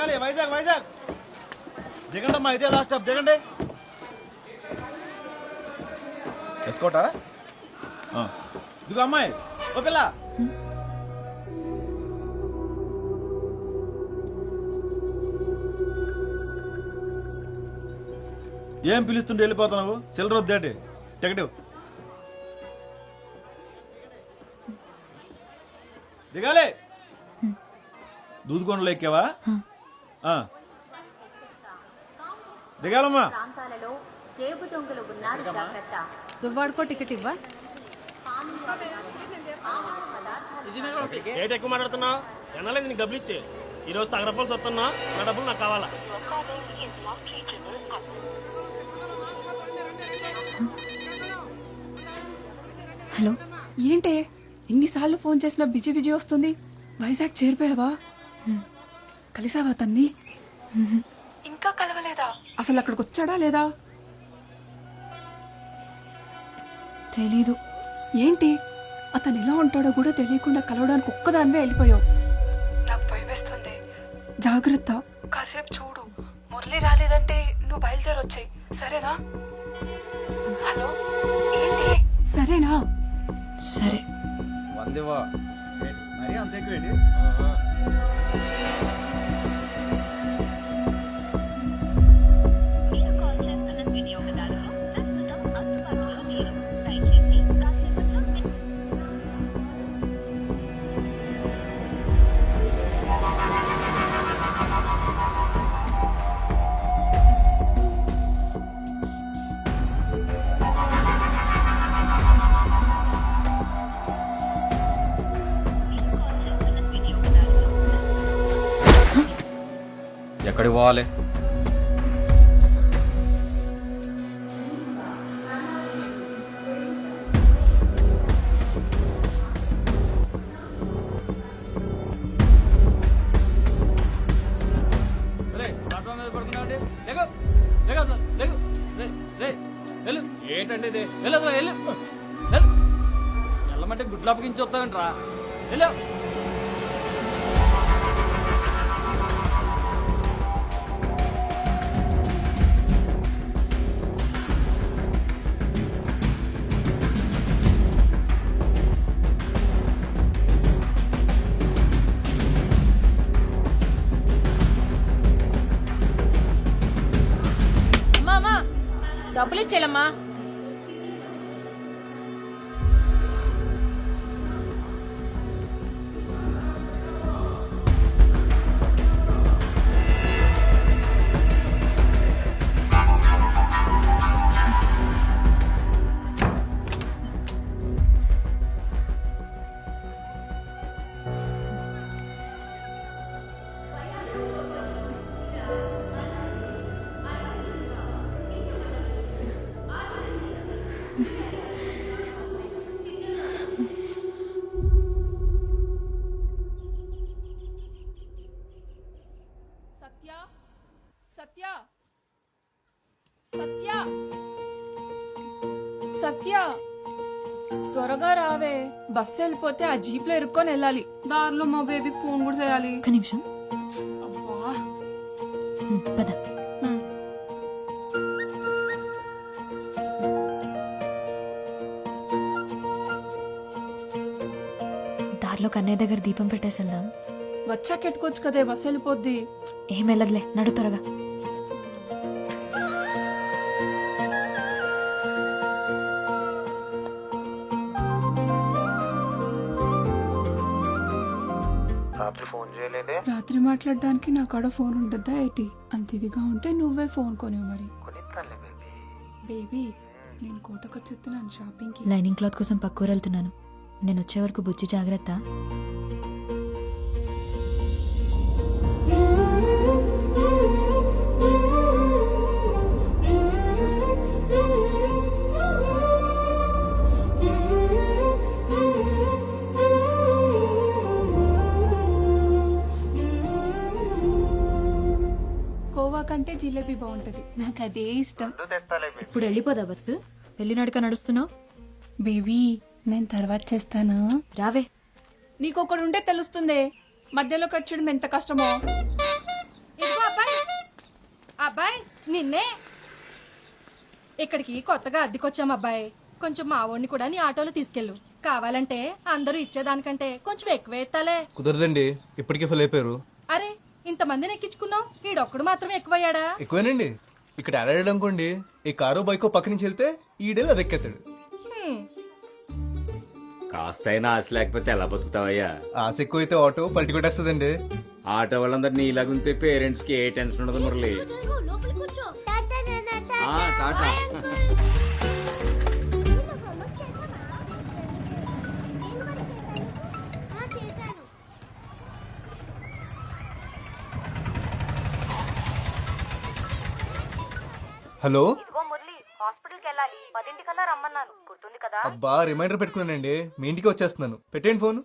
దిగాలి వైజాగ్ వైజాగ్ దిగండి అమ్మా, ఇదే లాస్ట్ స్టాప్ దిగండి. ఎస్కోటా ఇదిగో అమ్మాయి, ఓ పిల్ల. ఏం పిలుస్తుంటే వెళ్ళిపోతున్నావు? సిల్లర్ వద్దేటి, టికెట్ దిగాలి. దూదుకొండలో ఎక్కావా? దిగాలమ్మా. దువ్వాడుకో టికెట్ ఇవ్వా. రేట్ ఎక్కువ మాట్లాడుతున్నావు, ఎన్నాలేదు నీకు డబ్బులు ఇచ్చే. ఈ రోజు తగరపాల్సి వస్తున్నా, నా డబ్బులు నాకు కావాలా. హలో, ఏంటే ఎన్నిసార్లు ఫోన్ చేసినా బిజీ బిజీ వస్తుంది. వైజాగ్ చేరిపోయావా? కలిసావా తన్ని? ఇంకా కలవలేదా? అసలు అక్కడికి వచ్చాడా లేదా? తెలీదు. ఏంటి, అతను ఎలా ఉంటాడో కూడా తెలియకుండా కలవడానికి ఒక్కదానివే వెళ్ళిపోయావు. నాకు భయం వేస్తుంది. జాగ్రత్త, కాసేపు చూడు. మురళి రాలేదంటే నువ్వు బయలుదేరొచ్చాయి, సరేనా? హలో, ఏంటి? సరేనా? సరే. మరి అంత ఎక్కువేంటి? ఎక్కడికి పోవాలి? ఏంటండి ఇది? వెళ్ళమంటే గుడ్లు అప్పగించి వస్తావేంట్రా? వెళ్ళు. డబ్బులు ఇచ్చేలమ్మా. సత్య సత్య సత్య, త్వరగా రావే. బస్సు వెళ్ళిపోతే ఆ జీప్ లో ఇరుక్కొని వెళ్ళాలి. దారిలో మా బేబీకి ఫోన్ కూడా చేయాలి. ఒక్క నిమిషం. అబ్బా, పద. దారిలో కన్నయ్య దగ్గర దీపం పెట్టేసి వెళ్దాం. వచ్చాక ఎట్టుకోవచ్చు కదే, బస్సు వెళ్ళిపోద్ది. ఏం వెళ్ళదులే, నడు త్వరగా. రాత్రి మాట్లాడడానికి నా కాడ ఫోన్ ఉంటుందా ఏంటి? అంత ఇదిగా ఉంటే నువ్వే ఫోన్ కొనేవు మరి. బేబీ, నేను కోటకొచ్చేస్తున్నాను షాపింగ్ కి. లైనింగ్ క్లాత్ కోసం పక్కూరు వెళ్తున్నాను. నేను వచ్చే వరకు బుజ్జి జాగ్రత్త. కోవా కంటే జిలేబీ బాగుంటది, నాకు అదే ఇష్టం. ఇప్పుడు వెళ్ళిపోదా బస్సు? వెళ్ళినడుక నడుస్తున్నావు. బేబీ, నేను తర్వాత చేస్తాను, రావే. నీకొకడు ఉంటే తెలుస్తుంది మధ్యలో కట్ చేయడం ఎంత కష్టమో. అబ్బాయి నిన్నే ఇక్కడికి కొత్తగా అద్దెకొచ్చాం అబ్బాయి. కొంచెం మా వాడిని కూడా నీ ఆటోలో తీసుకెళ్ళు. కావాలంటే అందరూ ఇచ్చేదానికంటే కొంచెం ఎక్కువ ఎత్తాలే. కుదరదండి, ఇప్పటికే ఫుల్ అయిపోయారు. అరే ఇంతమందిని ఎక్కించుకున్నావు, ఈడొక్కడు మాత్రం ఎక్కువయ్యాడా? ఎక్కువేనండి. ఇక్కడ ఆడాడు అనుకోండి, ఈ కారు బైకో పక్క నుంచి వెళ్తే ఈడేళ్ళు అది ఎక్కేస్తాడు. కాస్తైనా ఆశ లేకపోతే ఎలా బతుకుతావయ్యా? ఆశ ఎక్కువైతే ఆటో పల్టి కొట్టేస్తుందండి. ఆటో వాళ్ళందరినీ ఇలాగుంటే పేరెంట్స్ కి ఏ టెన్షన్ ఉండదు మురళి. ఆ, టాటా. హలో, మురళి హాస్పిటల్కి వెళ్ళాలి, 10 రమ్మన్నాను, గుర్తుంది కదా? అబ్బా రిమైండర్ పెట్టుకున్నానండి. మీ ఇంటికి వచ్చేస్తున్నాను. పెట్టేయండి ఫోన్.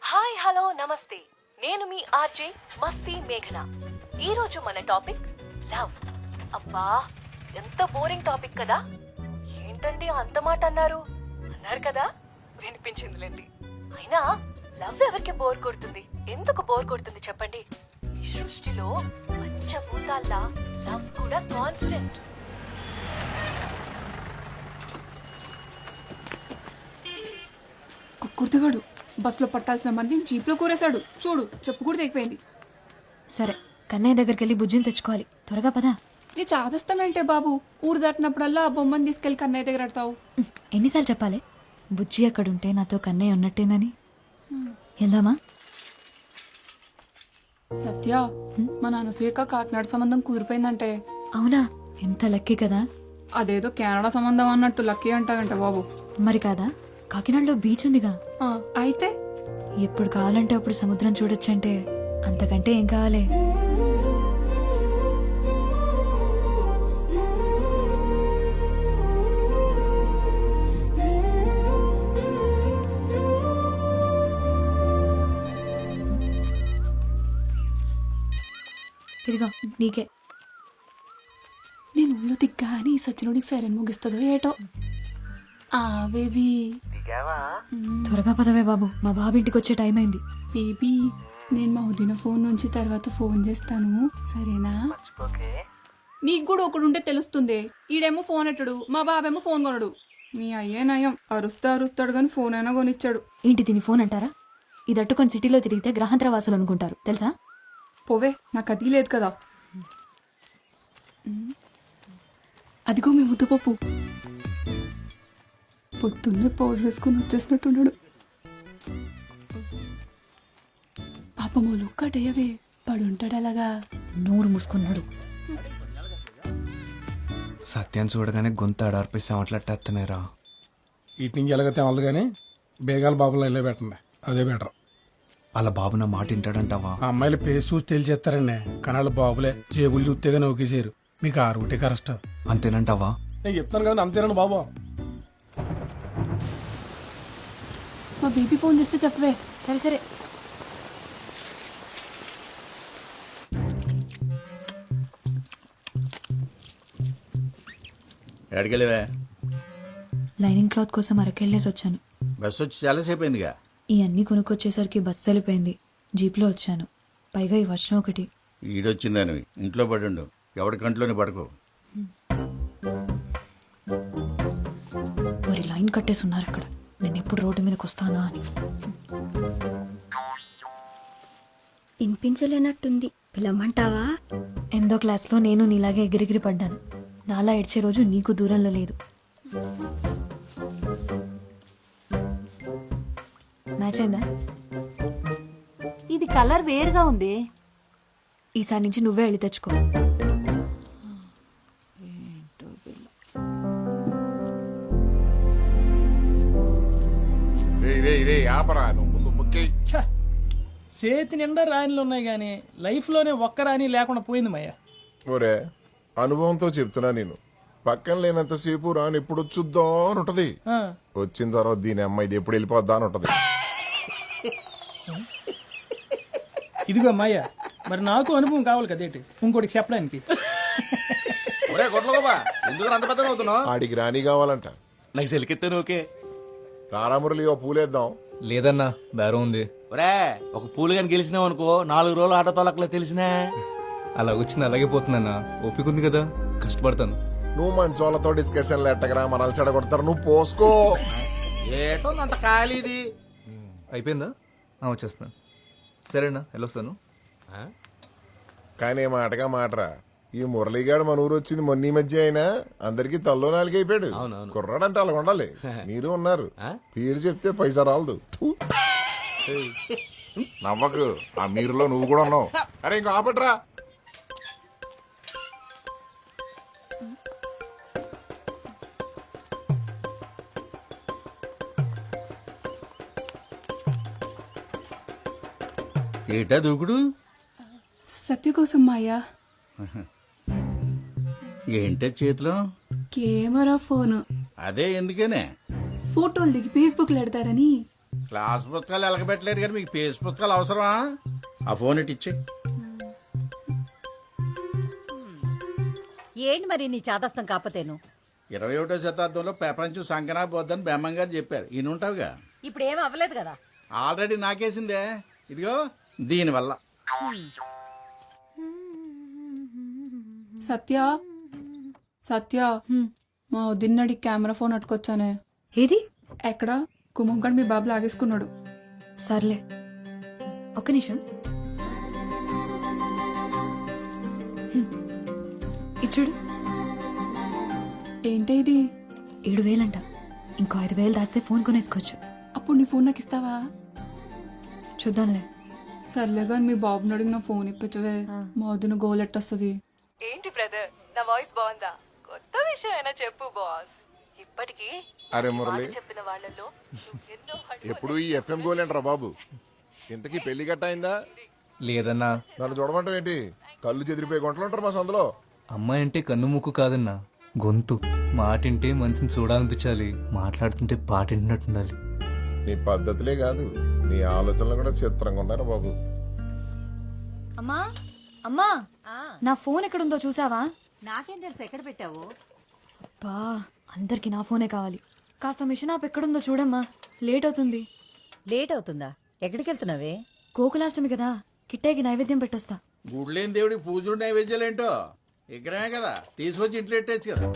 హాయ్ హలో నమస్తే, నేను మీ ఆర్జే మస్తీ మేఘన. ఈ రోజు మన టాపిక్ లవ్. అబ్బా ఎంత బోరింగ్ టాపిక్ కదా. ఏంటండి అంత మాట అన్నారు కదా, వినిపించిందిలేండి. అయినా లవ్ ఎవరికి బోర్ కొడుతుంది? ఎందుకు బోర్ కొడుతుంది చెప్పండి? ఈ సృష్టిలో పంచభూతాల్లా లవ్ కూడా కాన్స్టెంట్. కుర్తిగాడు బస్సులో పట్టాల్సిన మంది జీప్లో కూరేశాడు. చూడు, చెప్పు కూడా తెగిపోయింది. సరే, కన్నయ్య దగ్గరికి వెళ్ళి బుజ్జిని తెచ్చుకోవాలి. త్వరగా పదా. నీ చాదస్తామేంటే బాబు? ఊరు దాటినప్పుడల్లా ఆ బొమ్మని తీసుకెళ్లి కన్నయ్య దగ్గర ఆడతావు. ఎన్నిసార్లు చెప్పాలి బుజ్జి అక్కడుంటే నాతో కన్నయ్య ఉన్నట్టేందని? వెళ్దామా? సత్య, మా నాన్న సూయక కాకినాడ సంబంధం కుదిరిపోయిందంటే. అవునా? ఎంత లక్కీ కదా. అదేదో కెనడా సంబంధం అన్నట్టు లక్కీ అంటావంట బాబు. మరి కాదా, కాకినాడలో బీచ్ ఉందిగా. అయితే ఎప్పుడు కావాలంటే అప్పుడు సముద్రం చూడొచ్చంటే అంతకంటే ఏం కావాలి? ఇదిగో నీకే. నేను ఊళ్ళో దిగ్గా అని సచినుడికి సైరన్ ముగిస్తుందో ఏటో. ఆ బేబీ, త్వరగా పదవే బాబు, మా బాబు ఇంటికి వచ్చే టైం అయింది. బేబీ నేను మా వదిన ఫోన్ నుంచి తర్వాత ఫోన్ చేస్తాను, సరేనా? నీకు కూడా ఒకడు ఉంటే తెలుస్తుంది. ఈడేమో ఫోన్ ఎట్టడు, మా బాబేమో ఫోన్ కొనడు. మీ అయ్యే నయం, అరుస్తాడు కానీ ఫోన్ అయినా కొనిచ్చాడు. ఏంటి దీని ఫోన్ అంటారా? ఇది అట్టుకొని సిటీలో తిరిగితే గ్రహాంతర వాసులు అనుకుంటారు తెలుసా? పోవే, నాకు అది లేదు కదా. అదిగో మీ ముద్దుపప్పు పొద్దున్నే పౌడర్ వేసుకుని వచ్చేసినట్టున్నాడు. పాపమోలు కటయ్యవే, పడుంటాడు అలాగా. నోరు మూసుకున్నాడు. సత్యాన్ని చూడగానే గొంతు అడార్పేసి మాట్లాడేస్తున్నారా. ఇటు నుంచి ఎలాగైతే అవ్వదు కానీ బేగాల బాబులో వెళ్ళే పెట్టండి, అదే బెటర్. అలా బాబు నా మాట వింటాడంటావా? ఆ అమ్మాయిల పేరు చూసి తెలిచేస్తారండి, కానీ వాళ్ళ బాబులే జేబులు చూస్తేగా నౌకేసారు. మీకు ఆ రూటే కరెక్ట్. అంతేనంటావా? నేను చెప్తాను కదా, అంతేనండి బాబు. మా బేబీ ఫోన్ చేస్తే చెప్పవే. సరే సరే. ఎక్కడికెళ్ళవే? లైనింగ్ క్లాత్ కోసం అరకెళ్ళేసి వచ్చాను. బస్సు వచ్చి చాలాసేపు అయిందిగా. ఈ అన్ని కొనుక్కొచ్చేసరికి బస్సు వెళ్ళిపోయింది. జీప్లో వచ్చాను, పైగా ఈ వర్షం ఒకటి. ఈడొచ్చిందని ఇంట్లో పడుండు, ఎవడి కంట్లోనే పడుకో. మరి లైన్ కట్టేసి ఉన్నారు అక్కడ, నేను ఎప్పుడు రోడ్డు మీదకి వస్తానా అని. వినిపించలేనట్టుంది, పిలవమంటావా? ఎందో క్లాస్లో నేను నీలాగే ఎగిరిగిరి పడ్డాను. నాలా ఏడ్చే రోజు నీకు దూరంలో లేదు. మ్యాచ్ అయిందా? ఇది కలర్ వేరుగా ఉంది. ఈసారి నుంచి నువ్వే వెళ్ళి తెచ్చుకో. చేతి నిండా రాణిలు ఉన్నాయి గానీ లైఫ్ లోనే ఒక్క రాణి లేకుండా పోయింది మయ్య. ఒరే, అనుభవంతో చెప్తున్నా, నేను పక్కన లేనంతసేపు రాని ఎప్పుడు వచ్చుద్దా అని ఉంటది. వచ్చిన తర్వాత దీని అమ్మాయి ఇది ఎప్పుడు వెళ్ళిపోద్దా అని ఉంటది. ఇదిగో మాయ, మరి నాకు అనుభవం కావాలి కదేటి ఇంకోటికి చెప్పడానికి. ఆడికి రాణి కావాలంట. నాకు సెలికెత్తాను. ఓకే రారామురళి, ఓ పూలేద్దాం. లేదన్నా బేరం ఉంది. ఒరే ఒక పూలు కానీ గెలిచినావు అనుకో 4 రోజులు ఆటో తొలకలే తెలిసినా. అలా వచ్చింది అలాగే పోతుందన్నా. ఓపిక ఉంది కదా, కష్టపడతాను. నువ్వు మంచోళ్ళతో డిస్కషన్లు ఎట్టగరా మనల్ని చెడగొడతారు. నువ్వు పోసుకో. ఏటో అంత ఖాళీది. అయిపోయిందా? వచ్చేస్తున్నాను. సరేనా, వెళ్ళొస్తాను. కానీ మాటగా మాటరా, ఈ మురళీగాడు మన ఊరు వచ్చింది మొన్న ఈ మధ్య అయినా అందరికి తల్లో నాలుగు అయిపోయాడు. కుర్రాడంటే అలా ఉండాలి. మీరు ఉన్నారు, పేరు చెప్తే పైసా రాలదు. నవ్వకు, ఆ మీరులో నువ్వు కూడా ఉన్నావు. అరే ఇంకో ఆపట్రా. ఏటా దూకుడు? సత్య కోసం మాయా. ఏంటే చేతిలో? Camera phone. అదే ఎందుకనే? ఫోటోలు దిగి ఫేస్బుక్ లో పెడతారని. క్లాస్ పుస్తకాలు ఎలకబెట్టలేరు కానీ మీకు పేజ్ పుస్తకాలు అవసరమా? ఆ ఫోన్ ఇటు ఇచ్చే. ఏంటి మరి నీ చాదస్తం కాకపోతేను? 21వ శతాబ్దంలో ప్రపంచం సంకనా పోద్దని బెమ్మం గారు చెప్పారు. ఈయనుంటావుగా. ఇప్పుడు ఏం అవ్వలేదు కదా. ఆల్రెడీ నాకేసిందే. ఇదిగో దీనివల్ల. సత్య సత్య, మా వదిన్నడి కెమెరా ఫోన్ అట్టుకొచ్చానే. ఏది? ఎక్కడ? కుమంగడ్ మీ బాబు లాగేసుకున్నాడు. సర్లే, ఒక్క నిమిషం. ఇచ్చుడు. ఏంటి ఇది? 7,000 అంట. ఇంకో 5,000 దాస్తే ఫోన్ కొనేసుకోవచ్చు. అప్పుడు నీ ఫోన్ నాకు ఇస్తావా? చూద్దాంలే. సర్లే కానీ మీ బాబుని అడిగిన ఫోన్ ఇప్పించవే. మా వదిన గోల్ ఎట్టొస్తుంది. ఏంటి బ్రదర్, నా వాయిస్ బాగుందా? కొత్త విషయం అయినా చెప్పు బాస్. ఇప్పటికీ అరే మురళి, చెప్పిన వాళ్ళలో ఎన్నో ఎప్పుడు ఈ ఎఫ్ఎం గోలేంట్రా బాబు. ఇంతకీ పెళ్లి గట్ట అయిందా? లేదన్నా. నన్ను చూడమంటావు ఏంటి? కళ్ళు చెదిరిపోయి గుంటలు ఉంటారు మా సందులో. అమ్మాయి అంటే కన్ను ముక్కు కాదన్నా, గొంతు. మాటింటే మంచిని చూడాలనిపించాలి, మాట్లాడుతుంటే పాటింటున్నట్టుండాలి. నీ పద్ధతులే కాదు, నీ ఆలోచనలు కూడా చిత్రంగా ఉన్నారు బాబు. అమ్మా అమ్మా, నా ఫోన్ ఎక్కడుందో చూసావా? నాకేం తెలుసు ఎక్కడ పెట్టావు? బా, అందరికి నా ఫోనే కావాలి. కాస్త మిషన్ ఆప్ ఎక్కడుందో చూడమ్మా, లేట్ అవుతుంది. లేట్ అవుతుందా? ఎక్కడికి వెళ్తున్నావే? గోకులాష్టమి కదా, కిట్టేకి నైవేద్యం పెట్టొస్తా. గుడ్లేని దేవుడికి పూజలు నైవేద్యాలేంటో ఇక్కడే కదా, తీసుకొచ్చి ఇంట్లో పెట్టచ్చు కదా.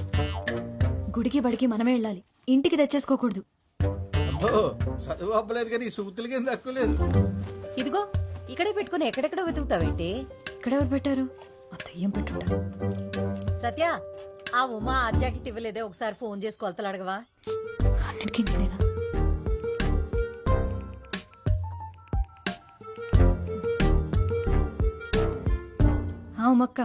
గుడికి బడికి మనమే వెళ్ళాలి, ఇంటికి తెచ్చేసుకోకూడదు. అబ్బో, చదువు అవ్వలేదు కానీ సూతులకి ఏం తక్కువ లేదు. ఇదిగో ఇక్కడే పెట్టుకుని ఎక్కడెక్కడ వెతుకుతావేంటి? ఇక్కడెవరు పెట్టారు? ఆ దెయ్యం పెట్టుంటా. సత్య, ఆ ఉమా ఆ జాకెట్ ఇవ్వలేదే, ఒకసారి ఫోన్ చేసి కొలతలు అడగవా? అన్నిటికీ నేనేనా? ఉమక్క,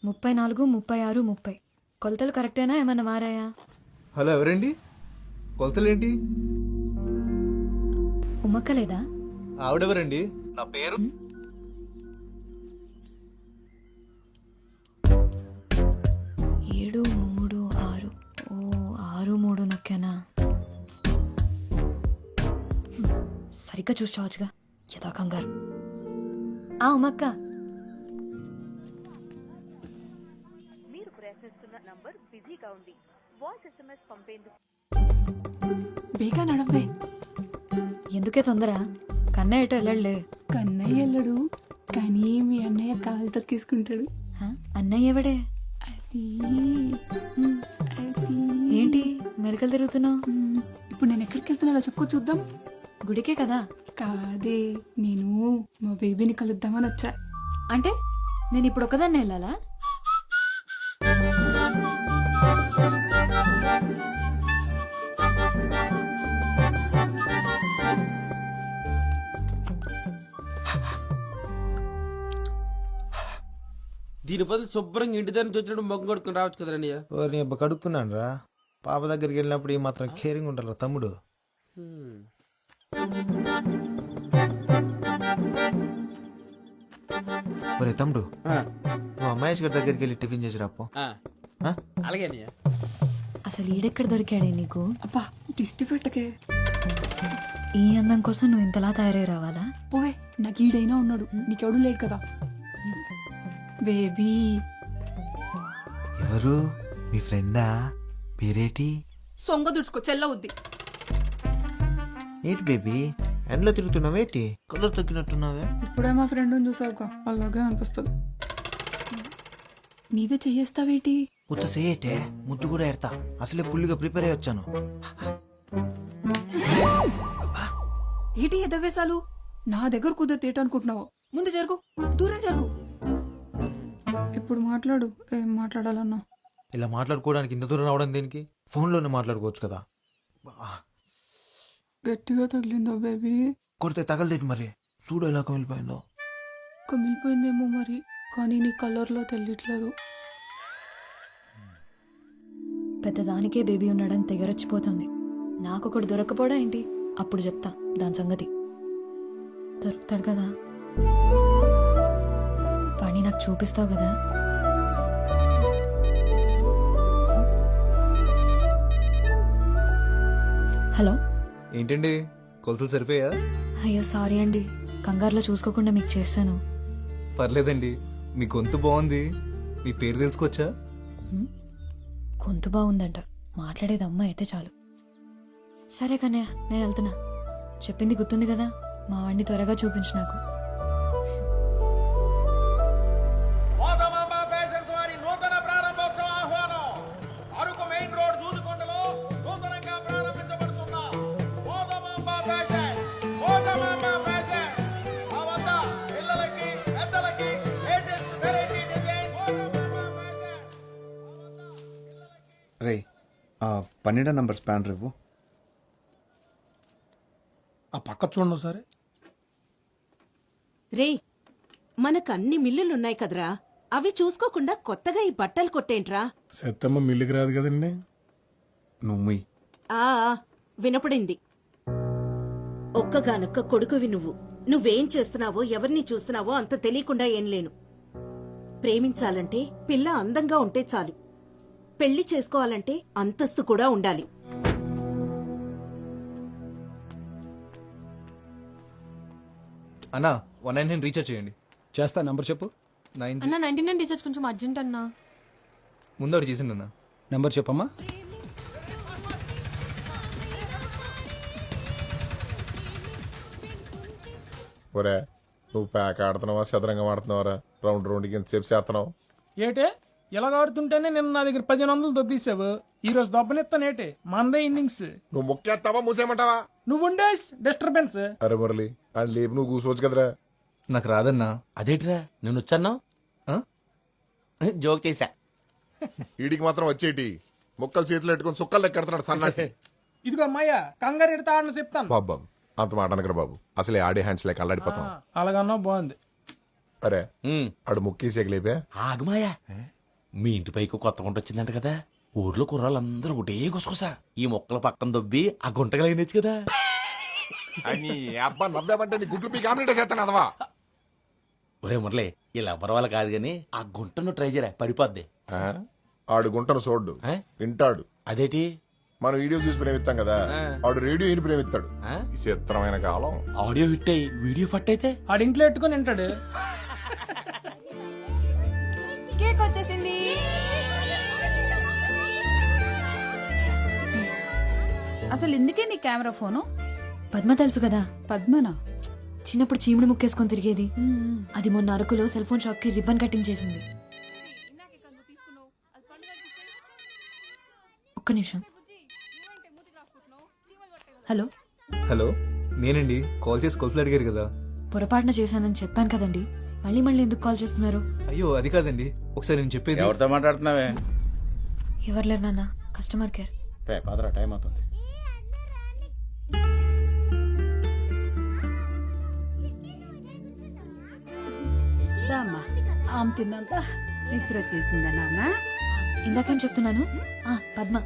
34, 36, 30 కొలతలు కరెక్టేనా? ఏమన్నా మారాయా? హలో, ఎవరండి? కొలతలేంటి? ఉమక్క లేదా? ఆవిడెవరండి? నా పేరు 7, 3, 6. ఓ, 6, 3 నొక్కానా? సరిగ్గా చూసి చావచ్చుగా, యథా కంగారు. ఉమక్క, మీరు ప్రయత్నిస్తున్న నంబర్ బిజీగా ఉంది. వాయిస్ SMS పంపేందుకు బేగా నడవే. ఎందుకే తొందర? కన్నయ్య ఎటో వెళ్ళలే. కన్నయ్య వెళ్ళడు, కానీ మీ అన్నయ్య కాలు తొక్కేసుకుంటాడు. అన్నయ్య ఎవడే? అది ఏంటి మెలకలు తిరుగుతున్నావు? ఇప్పుడు నేను ఎక్కడికి వెళ్తున్నానో చెప్పుకో చూద్దాం. గుడికే కదా? కాదే, నేను మా బేబీని కలుద్దామని వచ్చా. అంటే నేను ఇప్పుడు ఒకదాన్ని వెళ్ళాలా? దీని బదులు శుభ్రంగా ఇంటి దగ్గర నుంచి వచ్చినప్పుడు మొగ్గు కొడుకుని రావచ్చు కదా అన్నయ్య. నీ కడుక్కున్నాను రా. పాప దగ్గరికి వెళ్ళినప్పుడు ఈ మాత్రం కేరింగ్ ఉంటారు తమ్ముడు. ఒరే తమ్ముడు, నువ్వు అమ్మాయి గారి దగ్గరికి వెళ్ళి టిఫిన్ చేసి రాపో. అలాగే అన్నయ్య. అసలు ఈడెక్కడ దొరికాడే నీకు? అబ్బా, దిష్టి పెట్టకే. ఈ అందం కోసం నువ్వు ఇంతలా తయారై రావాలా? పోవే, నాకు ఈడైనా ఉన్నాడు, నీకెవడు లేడు కదా. బేబీ. ఎవరు? మీ ఫ్రెండా? పేరేటి? సొంగ దుడుచుకో, చెల్లవుద్ది. ఏంటి బేబీ ఎండలో తిరుగుతున్నావేటి కలర్ తగ్గినట్టున్నావే ఇప్పుడే మా ఫ్రెండ్ని చూసావుగా అలాగే అనిపిస్తుంది. మీదే చెయ్యేస్తావేటి? ఉత్త సేయటే ముద్దు కూడా ఎడతా అసలే ఫుల్గా ప్రిపేర్ అయ్యి వచ్చాను. ఏటి ఎదవేశాలు? నా దగ్గర కుదిరితే అనుకుంటున్నావు? ముందు జరుగు, దూరం జరుగు. ఇప్పుడు మాట్లాడు, ఏం మాట్లాడాలన్నా. ఇలా మాట్లాడుకోవడానికి ఇంత దూరం రావడం దేనికి? ఫోన్లోనే మాట్లాడుకోవచ్చు కదా. గట్టిగా తగిలిందో బేబీ? కొడితే తగలదేటి మరి. చూడు ఎలా కమిలిపోయిందో. కమిలిపోయిందేమో మరి, కానీ నీ కలర్లో తెలియట్లేదు. పెద్దదానికే బేబీ ఉన్నాడని తెగరొచ్చిపోతుంది. నాకొకడు దొరకపోవడా ఏంటి? అప్పుడు చెప్తా దాని సంగతి. దొరుకుతాడు కదా, వాణ్ణి నాకు చూపిస్తావు కదా. హలో, ఏంటండి కొలతలు సరిపోయా? అయ్యో సారీ అండి, కంగారులో చూసుకోకుండా మీకు చేశాను. పర్లేదండి, మీ గొంతు బాగుంది. మీ పేరు తెలుసుకోవచ్చా? గొంతు బాగుందంట, మాట్లాడేది అమ్మ అయితే చాలు. సరే కన్నయ్య, నేను వెళ్తున్నా. చెప్పింది గుర్తుంది కదా, మా వాడిని త్వరగా చూపించు నాకు. నూతన ప్రారంభోత్సవ ఆహ్వానం. అరకు మెయిన్ రోడ్ దూదుకొండలో నూతనంగా ప్రారంభించబడుతున్న మోదమాంబ ఫ్యాషన్. మోదమాంబ ఫ్యాషన్ మా వద్ద పిల్లలకి పెద్దలకి latest variety design. Modamamba fashion. రే 12 నంబర్ స్పాన్ రేపు ఆ పక్క చూడండి సరే. రే, మనకు అన్ని మిల్లులున్నాయి కదరా, అవి చూసుకోకుండా కొత్తగా ఈ బట్టలు కొట్టేంట్రా? సెత్తమ్మ మిల్లికి రాదు కదండి. నువ్వు ఆ వినపడింది. ఒక్కగానొక్క కొడుకువి నువ్వు. నువ్వేం చేస్తున్నావో ఎవరిని చూస్తున్నావో అంత తెలియకుండా ఏం లేను. ప్రేమించాలంటే పిల్ల అందంగా ఉంటే చాలు. పెళ్లి చేసుకోవాలంటే అంతస్తు కూడా ఉండాలి. అన్నా 199 రీఛార్జ్ చేయండి. చేస్తా, నంబర్ చెప్పు. 9 అన్న 99 రీఛార్జ్ కొంచెం అర్జెంట్ అన్నా. ముందు ఒకటి చేసిండు అన్న. నంబర్ చెప్పమ్మా. ఒరే నువ్వు ప్యాక్ ఆడుతున్నావా చదరంగం ఆడుతున్నావరా? రౌండ్ రౌండ్కి ఎంతసేపు చేస్తున్నావు? ఏటే ఇలా ఆడుతుంటేనే నిన్న నా దగ్గర 1500 దొబ్బేసావు. ఈ రోజు దొబ్బనిస్తానేటే, మందే ఇన్నింగ్స్. నువ్వు మొక్కేస్తావా మూసేయమంటావా? నువ్వుండే డిస్టర్బెన్స్. అరే మురళి అని లేపు నువ్వు కూర్చోవచ్చు కదరా. నాకు రాదన్నా. అదేట్రా నేను వచ్చాను జోక్ చేశా. వీడికి మాత్రం వచ్చేటి మొక్కలు చేతులు పెట్టుకొని సుక్కలు లెక్కెడుతున్నాడు సన్నాసి. ఇదిగో అమ్మాయ్య, కంగారు ఎడతా ఆడని చెప్తాను. బాబు అంత మాట అనకరా బాబు, అసలే ఆడే హ్యాండ్స్ లేక అల్లాడిపోతాం. అలాగన్నా బాగుంది. అరే ఆడు ముక్కేసేకి లేపా. ఆగమాయా, మీ ఇంటి పైకి కొత్త గుంట వచ్చిందంట కదా. ఊర్లో కుర్రాళ్ళందరూ ఒకటే గుసగుసా ఈ మొక్కల పక్కన దొబ్బి ఆ గుంటగలిగినచ్చు కదా. అని అబ్బా నవ్వామంటే నీ గుడ్లు పీ కామినేట్ చేస్తాను అదవా. ఒరే మురళి, ఇలా ఎవరి వల్ల కాదు గాని ఆ గుంటను ట్రై చేయరా, పడిపోద్ది. ఆడు గుంటను చూడ్డు, వింటాడు. అదేటి? మనం వీడియో చూసి ప్రేమిస్తాం కదా, ఆడు రేడియో విని ప్రేమిస్తాడు. ఈ చిత్రమైన కాలం. ఆడియో హిట్ అయ్యి వీడియో ఫట్ అయితే ఆడింట్లో ఎట్టుకొని వింటాడు. కేక్ వచ్చేసింది. అసలు ఎందుకే నీ కెమెరా ఫోను? పద్మ తెలుసు కదా, పద్మనా? చిన్నప్పుడు చీముడు ముక్కేసుకొని తిరిగేది. అది మొన్న అరకులో సెల్ ఫోన్ షాప్ కి రిబ్బన్ కటింగ్ చేసింది. ఒక్క నిమిషం. హలో హలో, నేనండి. కాల్ చేసి కొలతలు అడిగారు కదా. పొరపాటున చేశానని చెప్పాను కదండి, మళ్ళీ మళ్ళీ ఎందుకు కాల్ చేస్తున్నారు? అయ్యో అది కాదండి, ఒకసారి నేను చెప్పేది. ఎవరితో మాట్లాడుతున్నావే? ఎవరు లేరు నాన్న, కస్టమర్ కేర్. రే పాదరా, టైం అవుతుంది. ఆమె తిన్నంత నిద్ర వచ్చేసిందా నాన్న? ఇందాకేం చెప్తున్నాను? పద్మ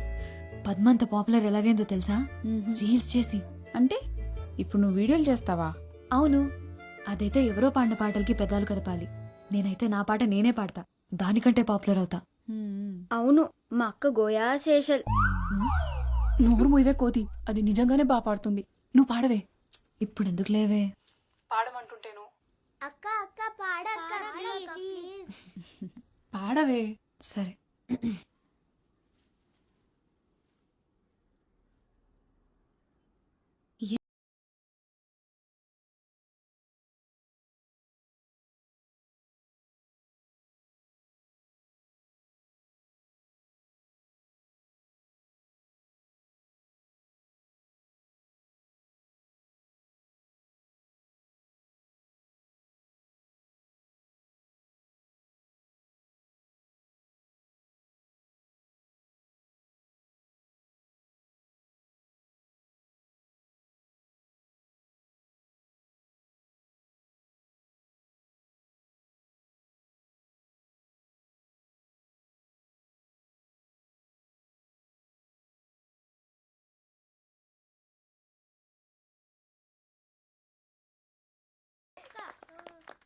పద్మ అంత పాపులర్ ఎలాగైందో తెలుసా? రీల్స్ చేసి. అంటే ఇప్పుడు నువ్వు వీడియోలు చేస్తావా? అవును, అదైతే ఎవరో పాడిన పాటలకి పెదాలు కదపాలి. నేనైతే నా పాట నేనే పాడతా, దానికంటే పాపులర్ అవుతా. అవును, మా అక్క గోయా శేషల్. నోరు మూయవే కోతి, అది నిజంగానే బాగా పాడుతుంది. నువ్వు పాడవే. ఇప్పుడు ఎందుకు లేవే? పాడమంటుంటేను. అక్క అక్క పాడక్క పాడవే. సరే.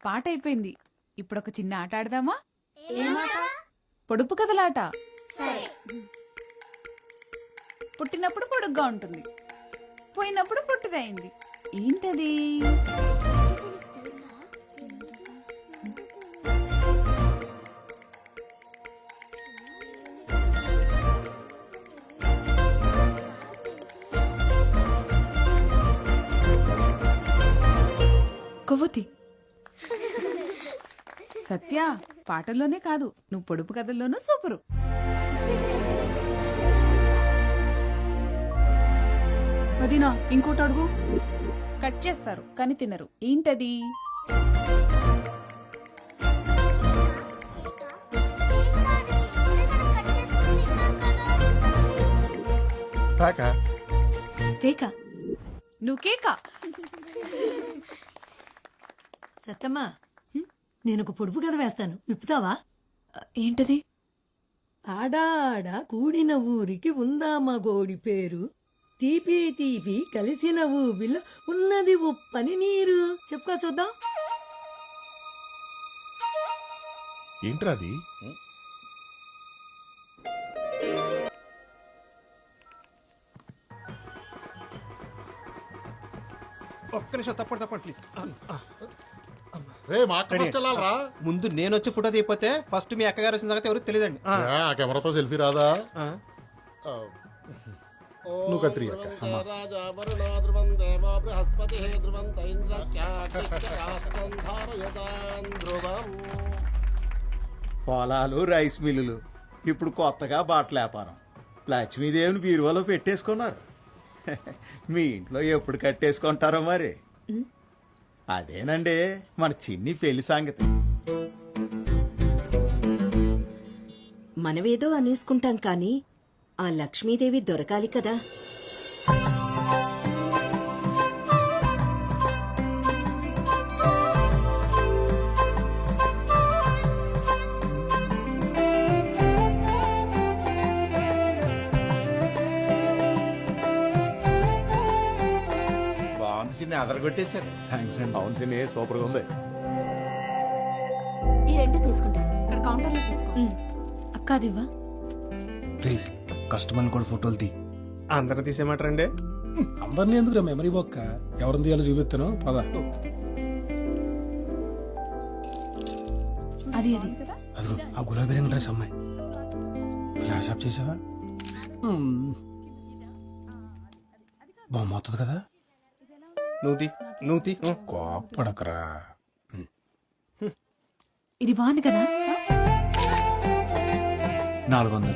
పాట అయిపోయింది. ఇప్పుడు ఒక చిన్న ఆట ఆడదామా? పొడుపు కథలాట. పుట్టినప్పుడు పొడుగ్గా ఉంటుంది, పోయినప్పుడు పొట్టిదయింది. ఏంటది? కొవ్వొత్తి. సత్య, పాటల్లోనే కాదు, నువ్వు పొడుపు కథల్లోనూ సూపరు. వదినా ఇంకోటి అడుగు. కట్ చేస్తారు కానీ తినరు. ఏంటది? కేక. నువ్వు కేకా? సత్తమ్మా, నేను ఒక పొడుపు కథ వేస్తాను, విప్పుతావా? ఏంటది? ఆడాడ కూడిన ఊరికి ఉందామా గోడి పేరు, తీపి తీపి కలిసిన ఊబిలో ఉన్నది ఉప్పని నీరు. చెప్పుకో చూద్దాం. ఏంట్రాది? ఒక్క నిమిషం తప్పండి ప్లీజ్. రే మా అక్క ఫస్ట్ వెళ్ళాలరా. ముందు నేను వచ్చి ఫోటో తీయపోతే ఫస్ట్ మీ అక్కగారు వచ్చిన సంగతి ఎవరికి తెలియదండి. ఆ కెమెరాతో సెల్ఫీ రాదా? నువ్వు కత్తిరి అక్క. పొలాలు, రైస్ మిల్లులు, ఇప్పుడు కొత్తగా బట్టల వ్యాపారం. లక్ష్మీదేవిని బీరువాలో పెట్టేసుకున్నారు. మీ ఇంట్లో ఎప్పుడు కట్టేసుకుంటారో మరి. అదేనండి మన చిన్ని పెళ్లి సంగతి. మనమేదో అనేసుకుంటాం కానీ ఆ లక్ష్మీదేవి దొరకాలి కదా. బాగుంది సిన్ని, అదరగొట్టేశారు. థ్యాంక్స్ అండి. అవును సిన్ని, సూపర్గా ఉంది. ఈ రెండు తీసుకుంటాను. ఇక్కడ కౌంటర్లో తీసుకో. అక్క అదివ్వా. కస్టమర్ని కూడా ఫోటోలు తీ. అందరిని తీసేయమంటారండి? అందరినీ ఎందుకు మెమరీ బొక్క, ఎవరిని తీయాలో చూపిస్తాను పద. అది అది అదిగో ఆ గులాబీ రంగు డ్రెస్ అమ్మాయి. ఫ్లాష్ ఆఫ్ చేసావా? బాగుమవుతుంది కదా. నువ్వు కోపడకరా. ఇది బాగుంది కదా. 400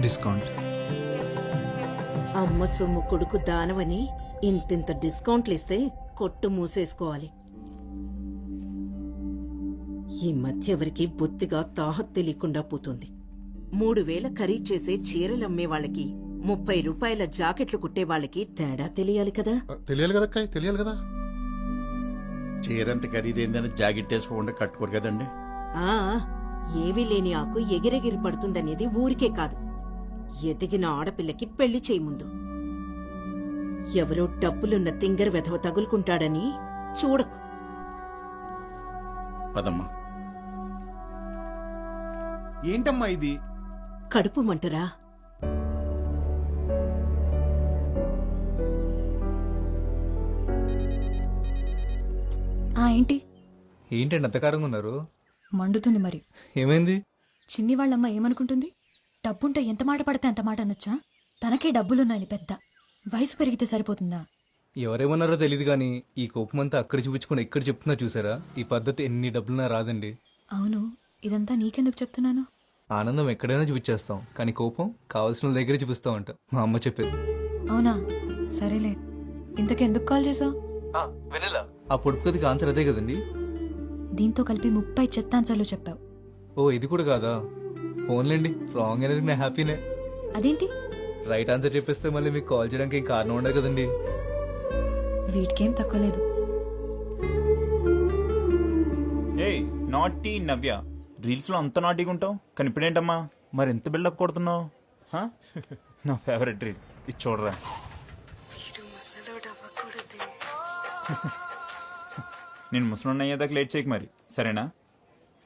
డిస్కౌంట్. అమ్మ సొమ్ము కొడుకు దానవని ఇంతింత డిస్కౌంట్లు ఇస్తే కొట్టు మూసేసుకోవాలి. ఈ మధ్య ఎవరికి బొత్తిగా తాహత్ తెలియకుండా పోతుంది. 3000 ఖరీదు చేసే చీరలమ్మే వాళ్ళకి 30 రూపాయల జాకెట్లు కుట్టే వాళ్ళకి తేడా తెలియాలి కదా. తెలియాలి కదా అక్క, తెలియాలి కదా. చీరంత ఖరీదైందని జాకెట్ వేసుకోకుండా కట్టుకోరు కదండి. ఆ ఏవీ లేని ఆకు ఎగిరెగిరి పడుతుందనేది ఊరికే కాదు, ఎదిగిన ఆడపిల్లకి పెళ్లి చేయి ముందు. ఎవరో డబ్బులున్న తింగర వెధవ తగులుకుంటాడని చూడకు. పదమ్మా. ఏంటమ్మా ఇది? కడుపు మంటరా? ఏంటి ఏంటండి అంతకారంగా ఉన్నారు? మండుతుంది మరి. ఏమైంది? చిన్ని వాళ్ళమ్మ ఏమనుకుంటుంది? డబ్బుంటే ఎంత మాట పడితే అంత మాట అనొచ్చా? తనకే డబ్బులున్నాయని పెద్ద. వయసు పెరిగితే సరిపోతుందా? ఎవరేమన్నారో తెలియదు కానీ ఈ కోపం అంతా అక్కడ చూపించుకుని ఇక్కడ చెప్తున్నా చూసారా? ఈ పద్ధతి ఎన్ని డబ్బులున్నా రాదండి. అవును, ఇదంతా నీకెందుకు చెప్తున్నాను? ఆనందం ఎక్కడైనా చూపించేస్తాం కానీ కోపం కావాల్సిన వాళ్ళ దగ్గరే చూపిస్తామంట, మా అమ్మ చెప్పేది. అవునా? సరేలే, ఇంతకెందుకు కాల్ చేసావు? వినలా? ఆ పొడుపు కథకి ఆన్సర్ అదే కదండి. దీంతో కలిపి 30 చెత్తాన్సర్లు చెప్పావు. ఓ ఇది కూడా కాదా? ఫోన్లేండి, రాంగ్ అనేది నా హ్యాపీనే. అదేంటి? రైట్ ఆన్సర్ చెప్పేస్తే మళ్ళీ మీకు కాల్ చేయడానికి ఏం కారణం ఉండదు కదండి. వీటికేం తక్కువ లేదు. ఏయ్ నాటీ నవ్య, రీల్స్ లో అంత నాటీగా ఉంటావు కానీ ఇప్పుడేంటమ్మా మరి ఎంత బిల్డప్ కొడుతున్నావు? నా ఫేవరెట్ రీల్ ఇది చూడరా. నేను ముసలి అయ్యేదాకా లేట్ చేయకు మరి, సరేనా?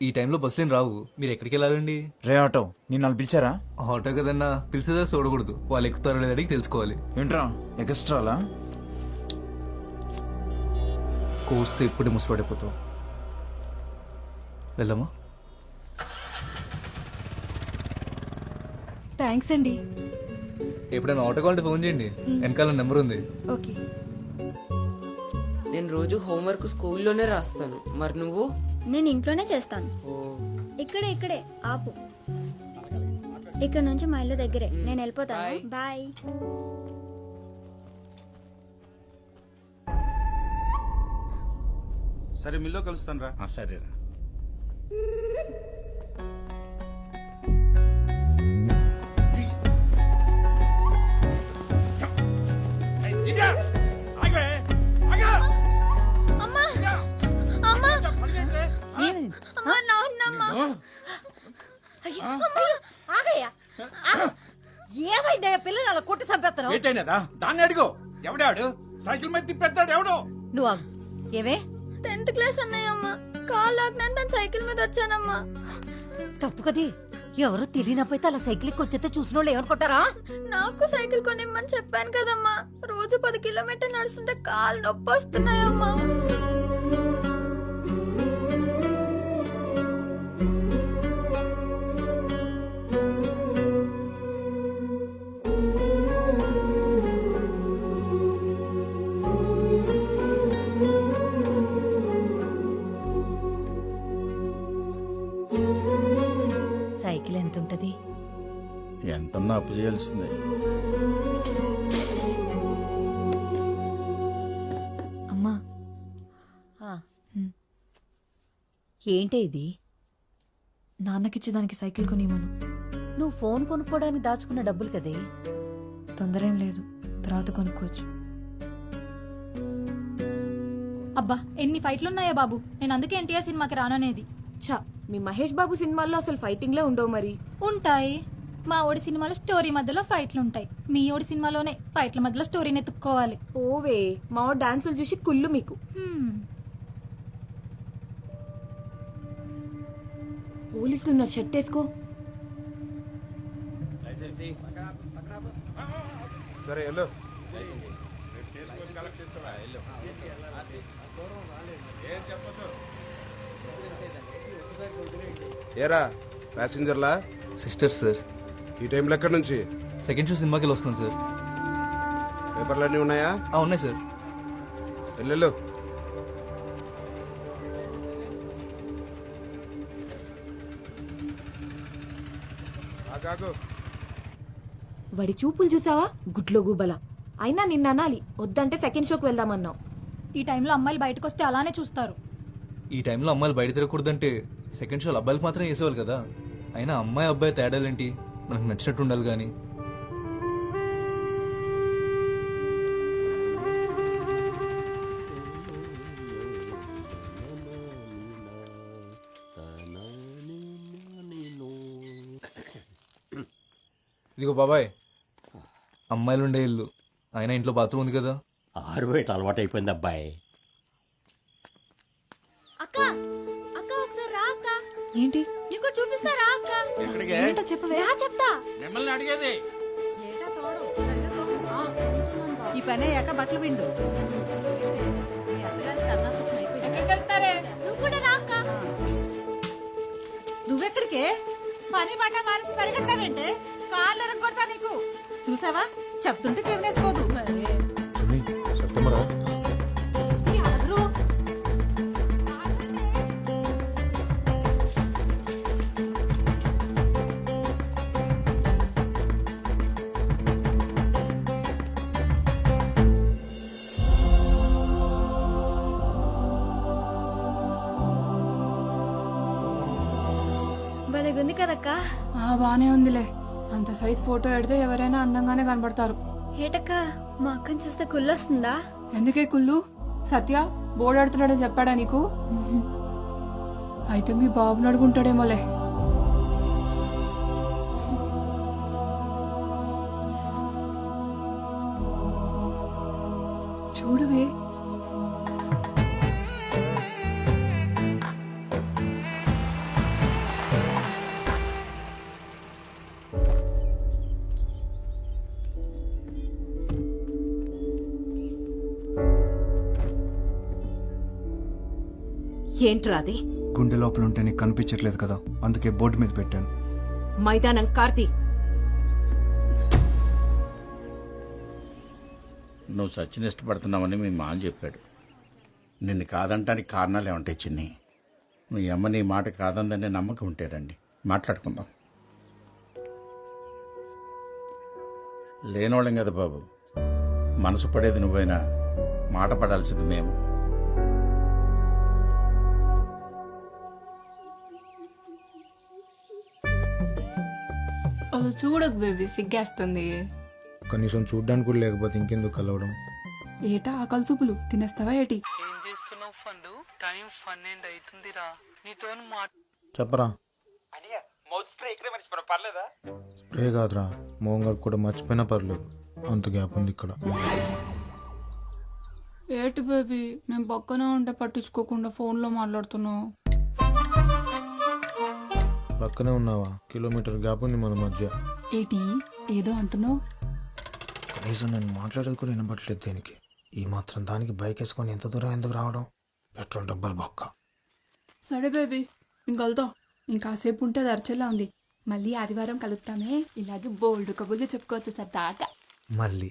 ఈ టైంలో బస్సులేం రావు, మీరు ఎక్కడికి వెళ్ళాలండి? రే ఆటో, నేను వాళ్ళు పిలిచారా? ఆటో కదన్నా, పిలిచేదా చూడకూడదు, వాళ్ళు ఎక్కుతారో లేదో అడిగి తెలుసుకోవాలి. ఏంట్రా ఎక్స్ట్రాలా? కోస్తే ఎప్పుడే ముసలాడిపోతావు. వెళ్దామా? థ్యాంక్స్ అండి. ఎప్పుడైనా ఆటో కావాలంటే ఫోన్ చేయండి, వెనకాల నెంబర్ ఉంది. ఓకే. నేను రోజు హోంవర్క్ స్కూల్లోనే రాస్తాను, మరి నువ్వు? నేను ఇంట్లోనే చేస్తాను. ఇక్కడే ఆపు. ఇక్కడ నుంచి మా ఇల్లు దగ్గరే, నేను వెళ్ళిపోతాను. బాయ్. సరే మిల్లో కలుస్తాను రా. సరేరా. ఏమైందా పిల్లలు అలా కొట్టి చంపేస్తాను? ఏంటైనదా? దాన్ని అడిగో. ఎవడాడు సైకిల్ మీద తిప్పేస్తాడు? ఎవడో నువ్వు ఏమే 10th క్లాస్ అన్నయ్యమ్మ, కాల్ లాగినాను, తను సైకిల్ మీద వచ్చానమ్మా. తప్పు కది. ఎవరు తెలియనపోతే అలా సైకిల్ వచ్చేస్తే చూసిన వాళ్ళు ఏమనుకుంటారా? నాకు సైకిల్ కొనిమ్మని చెప్పాను కదమ్మా. రోజు 10 కిలోమీటర్ నడుస్తుంటే కాళ్ళు నొప్పి వస్తున్నాయమ్మా. సైకిల్ ఎంత ఉంటది? ఎంతన్నా అప్పు చేయాల్సిందే. అమ్మా, ఏంటి ఇది? నాన్నకిచ్చి దానికి సైకిల్ కొనివ్వను. నువ్వు ఫోన్ కొనుక్కోవడానికి దాచుకున్న డబ్బులు కదే. తొందర ఏం లేదు, తర్వాత కొనుక్కోవచ్చు. అబ్బా ఎన్ని ఫైట్లున్నాయా బాబు, నేను అందుకే ఎన్టీఆర్ సినిమాకి రాననేది. చా, మీ మహేష్ బాబు సినిమాల్లో అసలు ఫైటింగ్లే ఉండవు మరి. ఉంటాయి. మా ఓడి సినిమాలో స్టోరీ మధ్యలో ఫైట్లు ఉంటాయి. మీ ఓడి సినిమాలోనే ఫైట్ల మధ్యలో స్టోరీని ఎత్తుక్కోవాలి. ఓవే, మా డాన్సులు చూసి కుళ్ళు మీకు. పోలీసులు ఉన్నారు, షర్ట్ వేసుకో. సరే వెళ్ళు. ఏరా ప్యాసింజర్లా? Sister sir. ఈ టైంలో ఎక్కడి నుంచి? సెకండ్ షో సినిమాకి వెళ్ళి వస్తున్నాను సార్. పేపర్లన్నీ ఉన్నాయా? ఉన్నాయి సార్. వెళ్ళు. వాడి చూపులు చూసావా, గుడ్లో గుబల. అయినా నిన్న అనాలి, వద్దంటే సెకండ్ షోకి వెళ్దామన్నావు. ఈ టైంలో అమ్మాయిలు బయటకు వస్తే అలానే చూస్తారు. ఈ టైంలో అమ్మాయిలు బయట తిరగకూడదంటే సెకండ్ షోలు అబ్బాయిలకు మాత్రం వేసేవాళ్ళు కదా. అయినా అమ్మాయి అబ్బాయి తేడాలేంటి, మనకు నచ్చినట్టు ఉండాలి కానీ. ఇదిగో బాబాయ్, అమ్మాయిలు ఉండే ఇల్లు, అయినా ఇంట్లో బాత్రూమ్ ఉంది కదా. ఆరుబయట అలవాటు అయిపోయింది అబ్బాయి. అక్క అక్క ఒకసారి రా అక్క. ఏంటి? నీకు చూపిస్తా రా అక్క. ఏంటో చెప్పవే. రా చెప్తా. మిమ్మల్ని అడిగేది. ఈ పని అయ్యాక బట్టలు విండు. నువ్వు కూడా రా అక్క. నువ్వెక్కడికే? పని మాట మానేసి పరిగెడతావంటే కాళ్ళు ఎరగొడతా నీకు. చూసావా, చెప్తుంటే చెవినేసుకోదు. సత్యమరా? భలేగుంది కదక్క. బానే ఉందిలే. అంత సైజ్ ఫోటో ఎడితే ఎవరైనా అందంగానే కనబడతారు. ఏటక్క, మా అక్కని చూస్తే కుళ్ళొస్తుందా? ఎందుకే కుళ్ళు? సత్య బోర్డు ఆడుతున్నాడని చెప్పాడా నీకు? అయితే మీ బాబుని అడుగుంటాడేమోలే. చూడువే, ఏంట్రా అది? గుండె లోపల ఉంటే నీకు కనిపించట్లేదు కదా, అందుకే బోర్డు మీద పెట్టాను. మైదానం కార్తీ. నువ్వు సచిన్ ఇష్టపడుతున్నావని మీ మామ చెప్పాడు. నిన్ను కాదంటానికి కారణాలు ఏమంటాయి చిన్ని? మీ అమ్మ నీ మాట కాదందనే నమ్మకం ఉంటాడండి. మాట్లాడుకుందాం. లేనోళ్ళం కదా బాబు, మనసు పడేది నువ్వైనా మాట పడాల్సింది మేము. చూడకు బేబీ, సిగ్గేస్తుంది. కనీసం చూడ్డానికి కూడా లేకపోతే ఇంకెందుకు కలవడం? ఏటా ఆకలి చూపులు తినేస్తావా ఏటి? ఏం చేస్తున్నావు ఫండు? టైం 12 అవుతుందిరా. నీతో చెప్పరా. స్ప్రే కాదురా, మోహన్ కూడా మర్చిపోయినా పర్లేదు, అంత గ్యాప్ ఉంది ఇక్కడ. ఏటి బేబీ, నేను పక్కనే ఉంటే పట్టించుకోకుండా ఫోన్లో మాట్లాడుతున్నావు. పక్కనే ఉన్నావా? కిలోమీటర్ గ్యాప్ ఉంది మన మధ్య. ఏటి ఏదో అంటున్నావు? కనీసం నేను మాట్లాడేది కూడా వినపట్లేదు దేనికి. ఈ మాత్రం దానికి బైక్ వేసుకొని ఎంత దూరం ఎందుకు రావడం? పెట్రోల్ డబ్బులు బొక్క. సరే బేబీ, ఇంకలుతా. ఇంకాసేపు ఉంటే అది అరచేలా ఉంది. మళ్ళీ ఆదివారం కలుస్తామే, ఇలాగే బోల్డ్ కబుర్లు చెప్పుకోవచ్చు సరదాగా. మళ్ళీ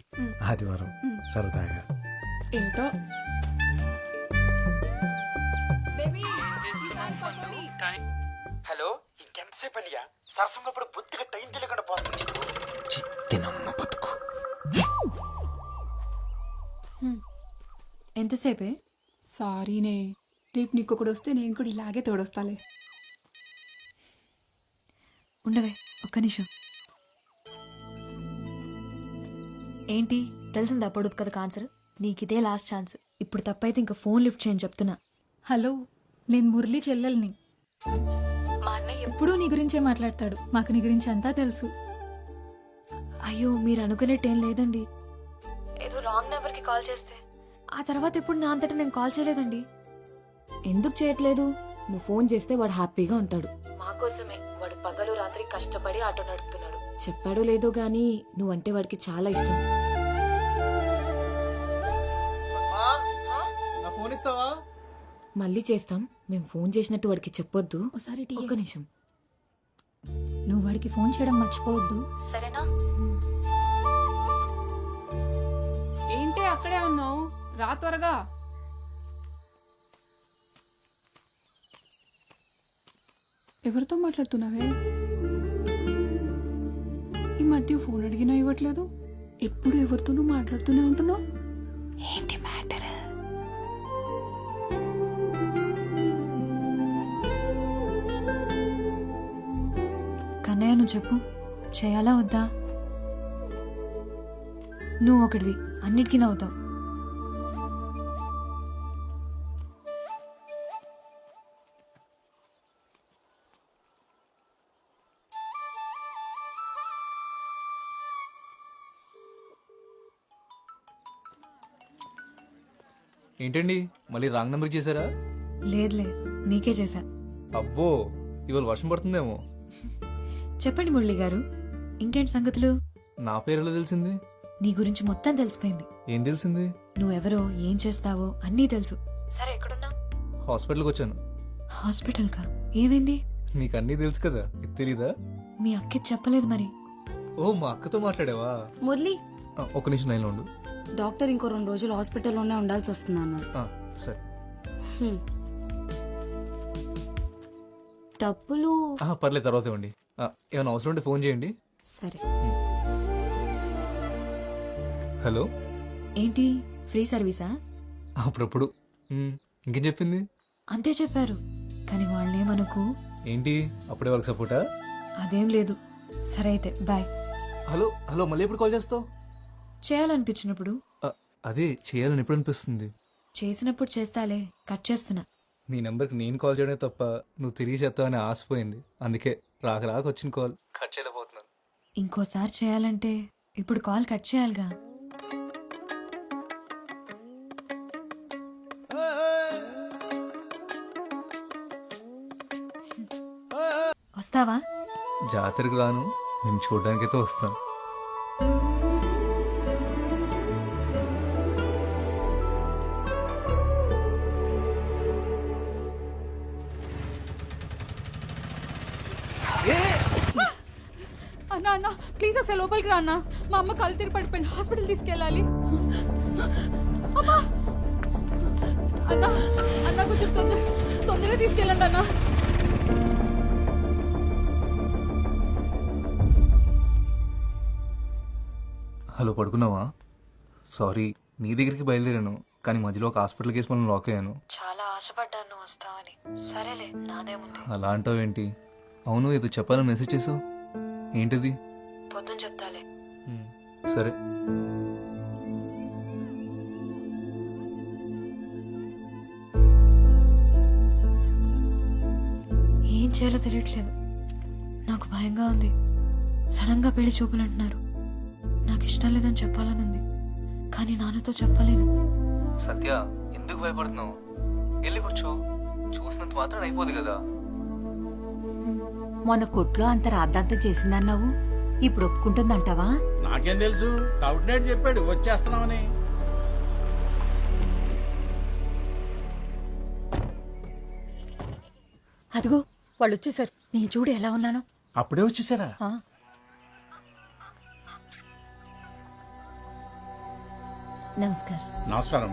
ఆదివారం సరదాగా. ఏంటో హలో, ఇంకెంతసేపు అనియా? సరసంలో బుద్ధిగా టైం తెలియకుండా పోతుంది. బతుకు. ఎంతసేపే? సారీనే, రేపు నీకు ఒకడు వస్తే నేను కూడా ఇలాగే తోడొస్తాలే. ఉండవే ఒక్క నిమిషం. ఏంటి తెలిసిందా పొడుపు కథకు ఆన్సర్? నీకిదే last chance. ఇప్పుడు తప్పైతే ఇంకా ఫోన్ లిఫ్ట్ చేయని చెప్తున్నా. హలో, నేను మురళి చెల్లెల్ని. మా అన్నయ్య ఎప్పుడూ నీ గురించే మాట్లాడతాడు. మాకు నీ గురించి అంతా తెలుసు. అయ్యో, మీరు అనుకునేట్టేం లేదండి. ఏదో రాంగ్ నెంబర్కి కాల్ చేస్తే ఆ తర్వాత ఎప్పుడు నా అంతటా నేను కాల్ చేయలేదండి. ఎందుకు చేయట్లేదు? నువ్వు ఫోన్ చేస్తే వాడు హ్యాపీగా ఉంటాడు. మా కోసమే వాడు పగలు రాత్రి కష్టపడి ఆటో నడుపుతున్నాడు. చెప్పాడో లేదో గానీ నువ్వంటే వాడికి చాలా ఇష్టం. నా ఫోన్ ఇస్తావా? మళ్ళీ చేస్తాం. మేము ఫోన్ చేసినట్టు వాడికి చెప్పొద్దు. ఒకసారి ఒక్క నిమిషం. నువ్వు వాడికి ఫోన్ చేయడం మర్చిపోవద్దు, సరేనా? ఏంటి అక్కడే ఉన్నావు? రా త్వరగా. ఎవరితో మాట్లాడుతున్నావే? ఈ మధ్య ఫోన్ అడిగినా ఇవ్వట్లేదు. ఎప్పుడు ఎవరితోనూ మాట్లాడుతూనే ఉంటున్నావు. ఏంటి మ్యాటర్? కన్నయ్య, నువ్వు చెప్పు, చేయాలా వద్దా? నువ్వు ఒకటివి, అన్నిటికీ నవ్వుతావు. ఏంటండి, మళ్ళీ రాంగ్ నెంబర్ చేశారా? లేదులే, నీకే చేశా. అబ్బో, ఇవాళ వర్షం పడుతుందేమో. చెప్పండి మురళి గారు, ఇంకేంటి సంగతులు? నా పేరు ఎలా తెలిసింది? నీ గురించి మొత్తం తెలిసిపోయింది. ఏం తెలిసింది? నువ్వెవరో, ఏం చేస్తావో అన్నీ తెలుసు. సరే, ఎక్కడున్నా? హాస్పిటల్కి వచ్చాను. హాస్పిటల్ కా? ఏమైంది? నీకు అన్నీ తెలుసు కదా, ఇది తెలీదా? మీ అక్కి చెప్పలేదు మరి. ఓ, మా అక్కతో మాట్లాడావా? మురళి, ఒక నిమిషం లైన్లో ఉండు. డాక్టర్ ఇంకో 2 రోజులు హాస్పిటల్లోనే ఉండాల్సి వస్తుంది అన్నారు. సరే. డబ్బులు పర్లేదు, తర్వాత ఇవ్వండి. ఏమైనా అవసరం ఉంటే ఫోన్ చేయండి. సరే. హలో, ఏంటి ఫ్రీ సర్వీసా? అప్పుడప్పుడు. ఇంకేం చెప్పింది? అంతే చెప్పారు, కానీ వాళ్ళేమనుకు. ఏంటి అప్పుడే వాళ్ళకి సపోర్టా? అదేం లేదు. సరే అయితే బాయ్. హలో హలో, మళ్ళీ ఎప్పుడు కాల్ చేస్తావు? చేయాలనిపించినప్పుడు. అదే, చేయాలని ఎప్పుడు అనిపిస్తుంది? చేసినప్పుడు చేస్తాలే, కట్ చేస్తున్నా. నీ నెంబర్కి నేను కాల్ చేయడమే తప్ప నువ్వు తిరిగి చేస్తావని ఆశపోయింది. అందుకే రాక వచ్చిన కాల్ కట్ చేయలేకపోతున్నాను. ఇంకోసారి చేయాలంటే ఇప్పుడు కాల్ కట్ చేయాలిగా. వస్తావా? జాతరకు రాను, నేను చూడడానికైతే వస్తాను. ప్లీజ్ ఒకసారి లోపలికి రా అన్న. మా అమ్మ కళ్ళు తిరిగి పడిపోయింది, హాస్పిటల్ తీసుకెళ్ళాలి. అమ్మా అన్న, అన్న కొంచెం తొందరగా తీసుకెళ్ళండి అన్న. హలో, పడుకున్నావా? సారీ, నీ దగ్గరికి బయలుదేరాను, కానీ మధ్యలో ఒక హాస్పిటల్ కేసు మనం లాక్ అయ్యాను. చాలా ఆశపడ్డాను నువ్వు వస్తావని. సరేలే, నాదేముంది. అలా అంటావేంటి? అవును, ఏదో చెప్పాలని మెసేజ్ చేసావు, ఏంటిది? పొద్దున చెప్తాలే. సరే. ఏం చేయాలో తెలియట్లేదు. నాకు భయంగా ఉంది. సడన్ గా పెళ్లి చూపులు అంటున్నారు. నాకు ఇష్టం లేదని చెప్పాలని ఉంది, కానీ నాన్నతో చెప్పలేను. సత్య, ఎందుకు భయపడుతున్నావు? వెళ్ళి కూర్చో, చూసినంత మాత్రం అయిపోదు కదా. మొన్న కొట్లో అంత రాద్దాంతం చేసిందన్నావు, ఇప్పుడు ఒప్పుకుంటుందంటావా? నాకేం తెలుసు, తౌటినేడు చెప్పాడు వచ్చేస్తున్నామని. అదిగో వాళ్ళు వచ్చేసారు. నేను చూడు ఎలా ఉన్నాను. అప్పుడే వచ్చేసారా? నమస్కారం. నమస్కారం.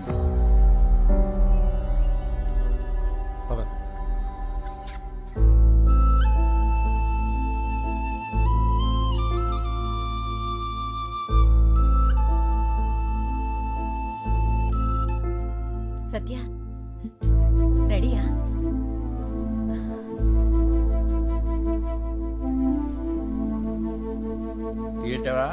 సత్య, రెడీయా? ఏంటవా?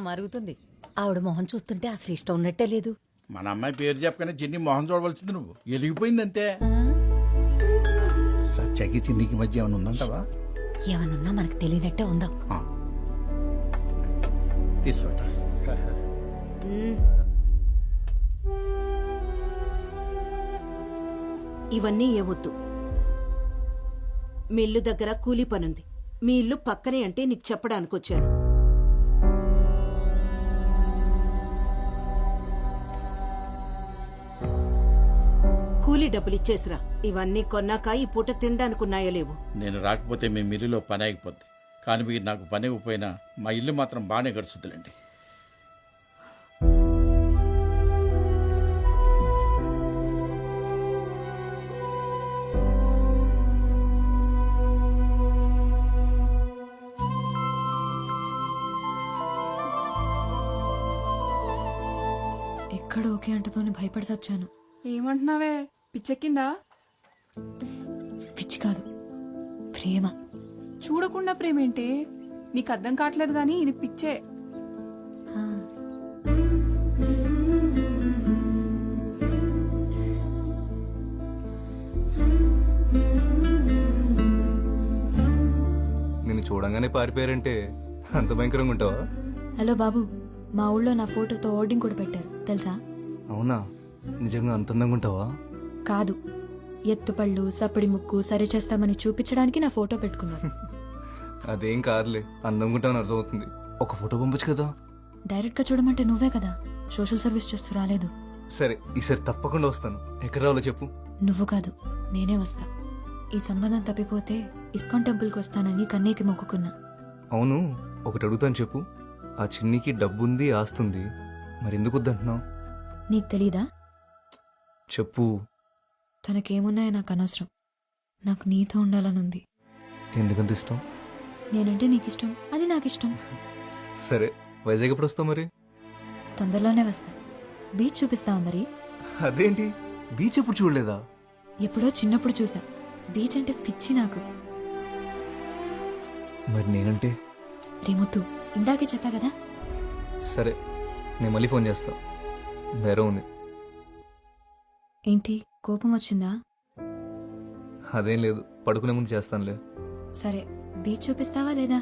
మరుగుతుంది. ఆవిడ మొహం చూస్తుంటే అసలు ఇష్టం ఉన్నట్టే లేదు. మన అమ్మాయి పేరు చెప్పగానే చిన్ని మొహం చూడవలసింది నువ్వు. వెలిగిపోయిందంతే. సత్యకి చిన్నికి మధ్య ఏమైనా ఉందంటావా? ఏమనున్నా మనకు తెలియనట్టే ఉందాం. తీసుకుంటా. ఇవన్నీ ఏవద్దు. మీ ఇల్లు దగ్గర కూలీ పనుంది. మీ ఇల్లు పక్కనే అంటే నీకు చెప్పడానికి వచ్చాను. కూలీ డబ్బులు ఇచ్చేసిరా. ఇవన్నీ కొన్నాక ఈ పూట తినడానికి ఉన్నాయో లేవు. నేను రాకపోతే మీ మిల్లులో పని ఆగిపోద్ది, కానీ మీరు నాకు పని ఇవ్వకపోయినా మా ఇల్లు మాత్రం బాగానే గడుచుద్దులేండి. ఎక్కడ ఓకే అంటతోని భయపడి చచ్చాను. ఏమంటున్నావే, పిచ్చెక్కిందా? పిచ్చి కాదు, ప్రేమ. చూడకుండా ప్రేమేంటే? నీకు అర్థం కావట్లేదు కానీ ఇది పిచ్చే. నిన్ను చూడంగానే పారిపోయారంటే అంత భయంకరంగా ఉంటావా? హలో బాబు, మా ఊళ్ళో నా ఫోటోతో ఓర్డింగ్ కూడా పెట్టారు తెలుసా? అవునా? నిజంగా అంత అందంగా ఉంటావా? కాదు, ఎత్తుపళ్ళు సప్పడి ముక్కు సరి చేస్తామని చూపించడానికి నా ఫోటో పెట్టుకున్నారు. అదేం కాదులే, అందంగా ఉంటావని అర్థమవుతుంది. ఒక ఫోటో పంపొచ్చు కదా. డైరెక్ట్ గా చూడమంటే నువ్వే కదా సోషల్ సర్వీస్ చేస్తూ రాలేదు. సరే, ఈసారి తప్పకుండా వస్తాను. ఎక్కడ రావాలో చెప్పు. నువ్వు కాదు, నేనే వస్తా. ఈ సంబంధం తప్పిపోతే ఇస్కాన్ టెంపుల్కి వస్తానని కన్నీకి మొక్కుకున్నా. అవును, ఒకటి అడుగుతాను చెప్పు. ఆ చిన్నికి డబ్బుంది, ఆస్తుంది, మరెందుకు వద్దంటున్నావు? నీకు తెలీదా? చెప్పు. తనకేమున్నాయో నాకు అనవసరం. నాకు నీతో ఉండాలనుంది. ఎందుకంత ఇష్టం? నేనంటే నీకు ఇష్టం, అది నాకు ఇష్టం. సరే, వైజాగ్ ఎప్పుడు వస్తావు మరి? తొందరలోనే వస్తా. బీచ్ చూపిస్తావా మరి? అదేంటి, బీచ్ ఎప్పుడు చూడలేదా? ఎప్పుడో చిన్నప్పుడు చూసా. బీచ్ అంటే పిచ్చి నాకు. మరి నేనంటే? రేముత్తు, ఇందాకే చెప్పా కదా. సరే, నేను మళ్ళీ ఫోన్ చేస్తా. వేరే ఉంది. ఏంటి, కోపం వచ్చిందా? అదేం లేదు, పడుకునే ముందు చేస్తానులే. సరే, బీచ్ చూపిస్తావా లేదా?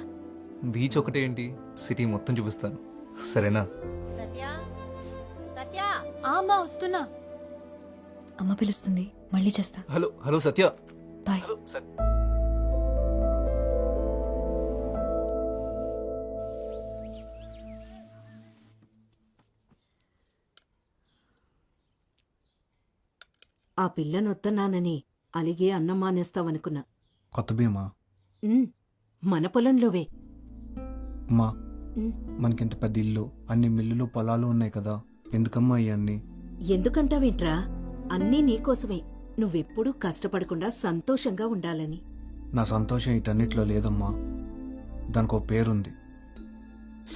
బీచ్ ఒకటే ఏంటి, సిటీ మొత్తం చూపిస్తాను. సరేనా? అమ్మా వస్తున్నా. అమ్మ పిలుస్తుంది, మళ్ళీ చేస్తా. హలో హలో సత్య. బాయ్. ఆ పిల్లనొత్తన్నానని అలిగే అన్నం మానేస్తావనుకున్నా. కొత్త బియ్యమా? మన పొలంలోవే. అమ్మా, మనకింత పెద్ద ఇల్లు, అన్ని మిల్లులు పొలాలు ఉన్నాయి కదా, ఎందుకమ్మా ఇవన్నీ? ఎందుకంటావేంట్రా? అన్నీ నీకోసమే. నువ్వెప్పుడూ కష్టపడకుండా సంతోషంగా ఉండాలని. నా సంతోషం ఇటన్నిటిలో లేదమ్మా. దానికి ఒక పేరుంది,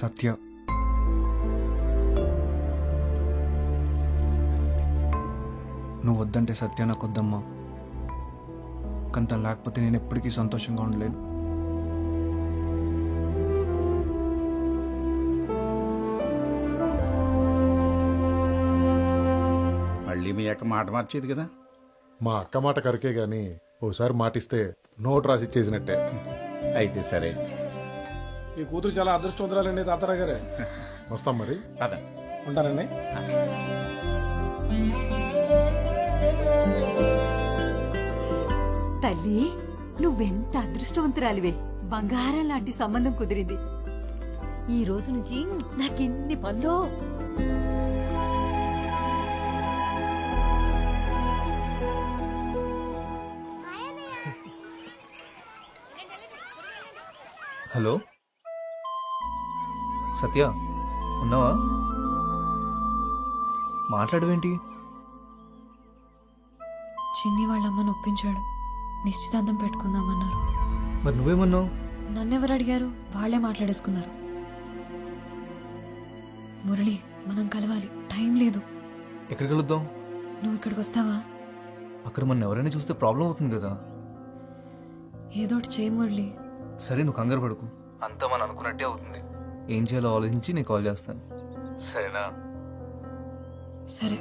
సత్య. నువ్వు వద్దంటే సత్య నాకు వద్దమ్మా. కానీ తను లేకపోతే నేను ఎప్పటికీ సంతోషంగా ఉండలేను. మళ్ళీ మీ అక్క మాట మార్చేది కదా. మా అక్క మాట కరికే గాని ఓసారి మాటిస్తే నోట్ రాసి చేసినట్టే. అయితే సరే. ఈ కూతురు చాలా అదృష్టవంతురాలండి తాతారా గారే. వస్తాం మరి. అదే ఉంటానండి. తల్లి, నువ్వెంత అదృష్టవంతురాలివే. బంగారం లాంటి సంబంధం కుదిరింది. ఈ రోజు నుంచి నాకెన్ని పనులు. హలో సత్య, ఉన్నావా? మాట్లాడవేంటి? చిన్ని వాళ్ళమ్మని ఒప్పించాడు, నిశ్చితార్థం పెట్టుకుందామన్నారు. మరి నువ్వేమన్నావు? నన్నెవరు అడిగారు? వాళ్లే మాట్లాడేసుకున్నారు. మురళి, మనం కలవాలి, టైం లేదు. ఎక్కడికి వెళుద్దాం? నువ్వు ఇక్కడికి వస్తావా? అక్కడ మన ఎవరైనా చూస్తే ప్రాబ్లం అవుతుంది కదా. ఏదోటి చేయి మురళి. సరే, నువ్వు కంగారు పడుకు, అంతా మనం అనుకున్నట్టే అవుతుంది. ఏం చేయాలో ఆలోచించి నేను కాల్ చేస్తాను, సరేనా? సరే.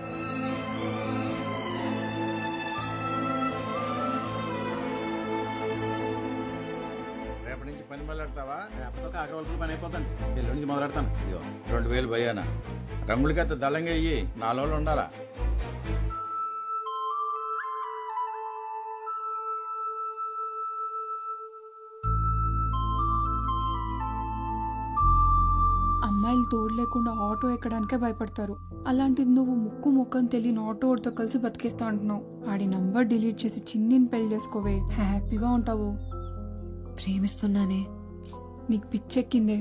రేపటి నుంచి పని మొదలెడతావా? రేపటితో కాకరవలసిన పని అయిపోతుంది. ఎల్లుండి నుంచి మొదలెడతాను. ఇదిగో 2000 భయ్యానా. రంగులకైతే దళంగా అయ్యి 4 రోజులు ఉండాలా. అమ్మాయిలు తోడు లేకుండా ఆటో ఎక్కడానికే భయపడతారు. అలాంటిది నువ్వు ముక్కు ముఖం తెలియని ఆటోడితో కలిసి బతికేస్తా అంటున్నావు. ఆడి నంబర్ డిలీట్ చేసి చిన్నిని పెళ్లి చేసుకోవే, హ్యాపీగా ఉంటావు. ప్రేమిస్తున్నానే. నీకు పిచ్చెక్కిందే.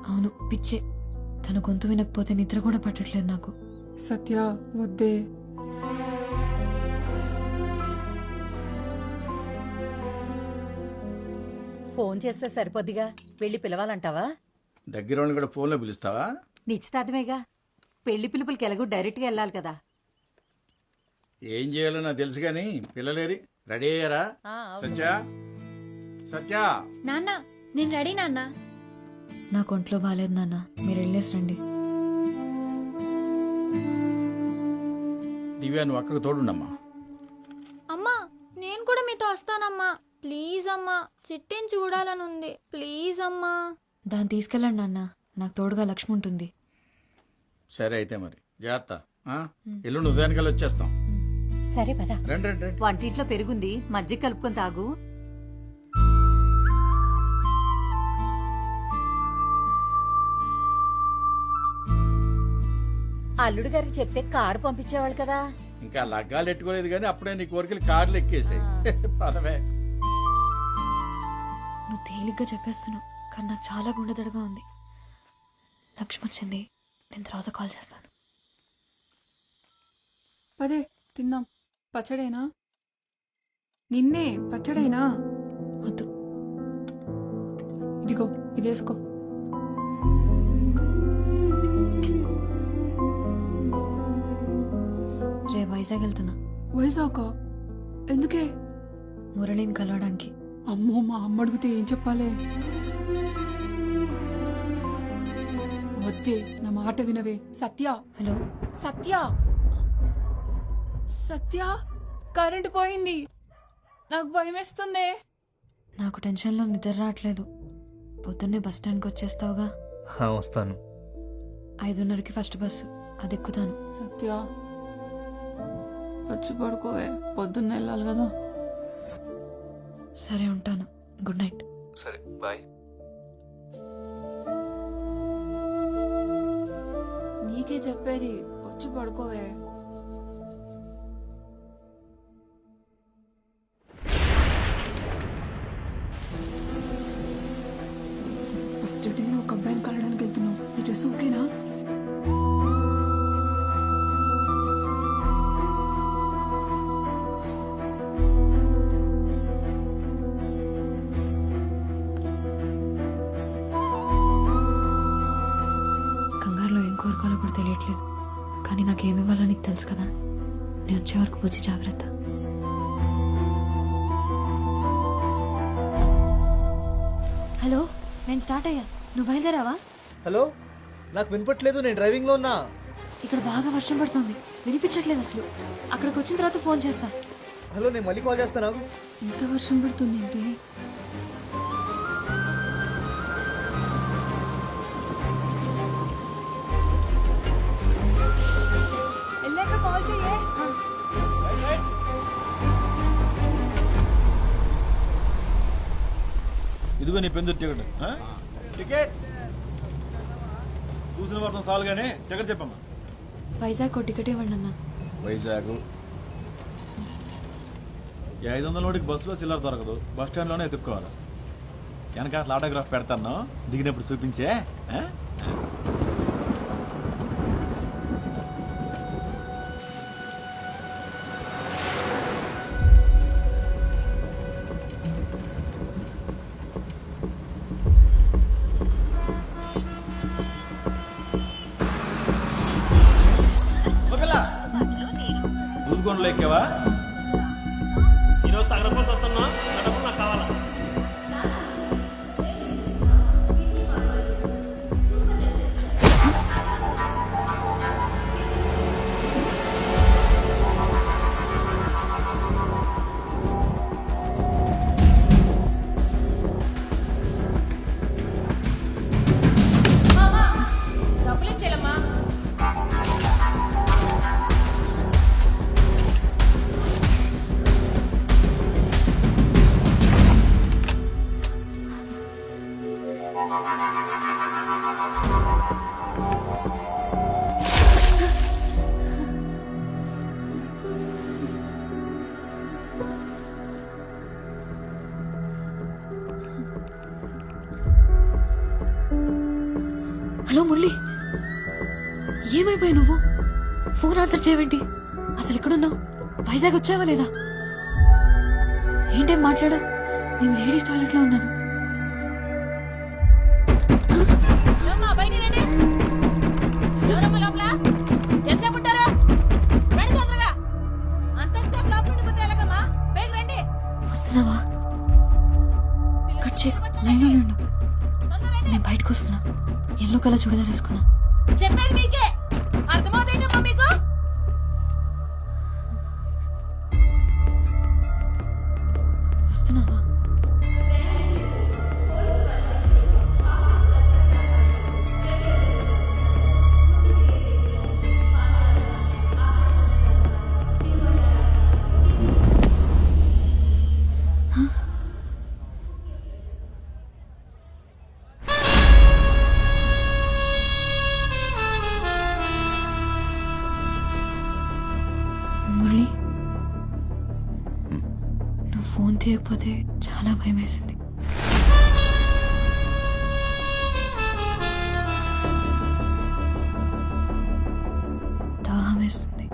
అవును, పిచ్చే. తన గొంతు వినకపోతే నిద్ర కూడా పట్టట్లేదు నాకు. సత్య, వద్దే. ఫోన్ చేస్తే సరిపోద్దిగా. వెళ్ళి పిలవాలంటావా? దగ్గర వాళ్ళని కూడా ఫోన్లో పిలుస్తావా? నిశ్చితార్థమేగా. పెళ్లి పిలుపులకి ఎలాగో డైరెక్ట్గా వెళ్ళాలి కదా. ఏం చేయాలో నాకు తెలుసు కానీ పిల్లలేరి రెడీ అయ్యారా? సత్య, సత్య. నాన్న, నేను రెడీ నాన్న. నాకు ఒంట్లో బాగాలేదు నాన్న, మీరు వెళ్ళేసి రండి. దివ్యా, నువ్వు అక్కకు తోడుండమ్మా. అమ్మా, నేను కూడా మీతో వస్తానమ్మా. ప్లీజ్ అమ్మా, చిట్టిని చూడాలనుంది. ప్లీజ్ అమ్మా. దాన్ని తీసుకెళ్ళండి నాన్న, నాకు తోడుగా లక్ష్మి ఉంటుంది. సరే అయితే మరి జాగ్రత్త. ఎల్లుండి ఉదయానికల్లా వచ్చేస్తాం. సరే పద. రండి రండి రండి. వంటింట్లో పెరుగుంది, మజ్జిగ కలుపుకొని తాగు. అల్లుడు గారికి చెప్తే కారు పంపించేవాళ్ళు కదా. ఇంకా లగ్గాలు ఎట్టుకోలేదు కానీ అప్పుడే నీ కోరికలు కార్లు ఎక్కేసాయి. పదవే. నువ్వు తేలిగ్గా చెప్పేస్తున్నావు, కానీ నాకు చాలా గుండెదడగా ఉంది. లక్ష్మి వచ్చింది, నేను తర్వాత కాల్ చేస్తాను. పదే, తిన్నాం. పచ్చడేనా? నిన్నే పచ్చడేనా? వద్దు. ఇదిగో, ఇది వేసుకో. రే వైజాగ్ వెళ్తున్నా. వైజాగ్? ఎందుకే? మురళిని కలవడానికి. అమ్మో, మా అమ్మ అడిగితే ఏం చెప్పాలే? వద్దే, నా మాట వినవే. సత్య. హలో సత్య. సత్య, కరెంటు పోయింది. నాకు భయం వేస్తుంది. నాకు టెన్షన్లో నిద్ర రావట్లేదు. పొద్దున్నే బస్ స్టాండ్కి వచ్చేస్తావుగా? వస్తాను. 5:30కి ఫస్ట్ బస్సు, అది ఎక్కుతాను. సత్య, వచ్చి పడుకోవే, పొద్దున్న వెళ్ళాలి కదా. సరే, ఉంటాను. Good night. సరే, బాయ్. నీకే చెప్పేది, వచ్చి పడుకోవే. ఫస్ట్ ఫస్ట్ డే ఒక అబ్బాయిని కలవడానికి వెళ్తున్నావు. ఈ డ్రెస్ ఓకేనా? కంగారులో ఏం కోరుకోవాలో కూడా తెలియట్లేదు, కానీ నాకేమి ఇవ్వాలో నీకు తెలుసు కదా. నేను వచ్చే వరకు పూచి జాగ్రత్త. హలో, నేను స్టార్ట్ అయ్యా. నువ్వు బయలుదేరావా? హలో, నాకు వినపట్లేదు, నేను డ్రైవింగ్లో ఉన్నా. ఇక్కడ బాగా వర్షం పడుతుంది, వినిపించట్లేదు అసలు. అక్కడికి వచ్చిన తర్వాత ఫోన్ చేస్తా. హలో, నేను మళ్ళీ కాల్ చేస్తాను. ఇంత వర్షం పడుతుంది ఏంటి? వెళ్ళాక కాల్ చెయ్యే. ఇదిగో నీ పెందు టికెట్. టికెట్ చూసిన వర్షం చాలు కానీ టికెట్ చెప్పమ్మా. వైజాగ్ టికెట్ ఇవ్వండి అన్న. వైజాగ్ 500 నోటికి బస్సులో చిల్లర దొరకదు, బస్ స్టాండ్లోనే ఎత్తుక్కోవాలి. వెనక అట్లా ఆటోగ్రాఫ్ పెడతాను, దిగినప్పుడు చూపించే. దూదుకొండలో ఎక్కావా? ఈరోజు తగరపల్సి వస్తున్నా, డబ్బులు నాకు కావాలా? డబ్బులు ఇచ్చేయాలమ్మా. హలో మురళి, ఏమైపోయావు నువ్వు? ఫోన్ ఆన్సర్ చేయవేంటి? అసలు ఎక్కడున్నావు? వైజాగ్ వచ్చావా లేదా? ఏంటేం మాట్లాడా? నేను లేడీస్ టాయిలెట్ లో ఉన్నాను. ఎంతసేపు ఉంటారా? రండి తొందరగా. అంతసేపు లోపల ఉండిపోతే ఎలాగమ్మా? బయటకు రండి. వస్తున్నావా? కట్ చేయకు, లైన్లో ఉండు. నేను బయటకు వస్తున్నా. ఎల్లో కలర్ చూడదా వేసుకున్నా. చెప్పేది మీకే అర్థమవుతాయినమ్మా మీకు? వస్తున్నావా? మురళి, నువ్వు ఫోన్ తీయకపోతే చాలా భయం వేసింది. దాహం వేస్తుంది.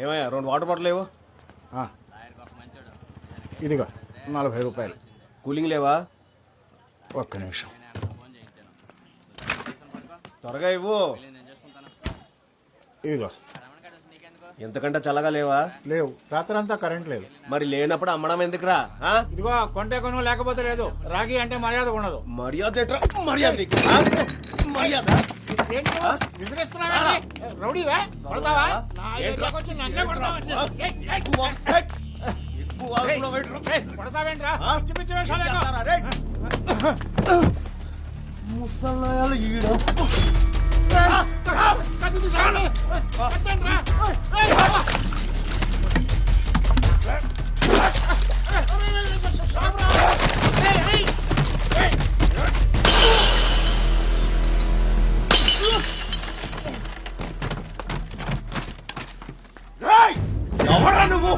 ఏమయ్యా 2 వాటర్ బాటిల్ లేవు? ఇదిగో 40 రూపాయలు. కూలింగ్ లేవా? ఒక్క నిమిషం. త్వరగా ఇవ్వు. ఇదిగో. ఎంతకంటే చల్లగా లేవా? లేవు, రాత్రంతా కరెంట్ లేదు. మరి లేనప్పుడు అమ్మడం ఎందుకురా? ఇదిగో కొంటే కొను, లేకపోతే లేదు. రాగి అంటే మర్యాద ఉండదు. మర్యాద ఎట్రా? మర్యాద నీకు? మర్యాద రౌడీవా? కొడతావా? కొడతావేంట్రా? ముసలాయాలు ఈడ ఎవరా నువ్వు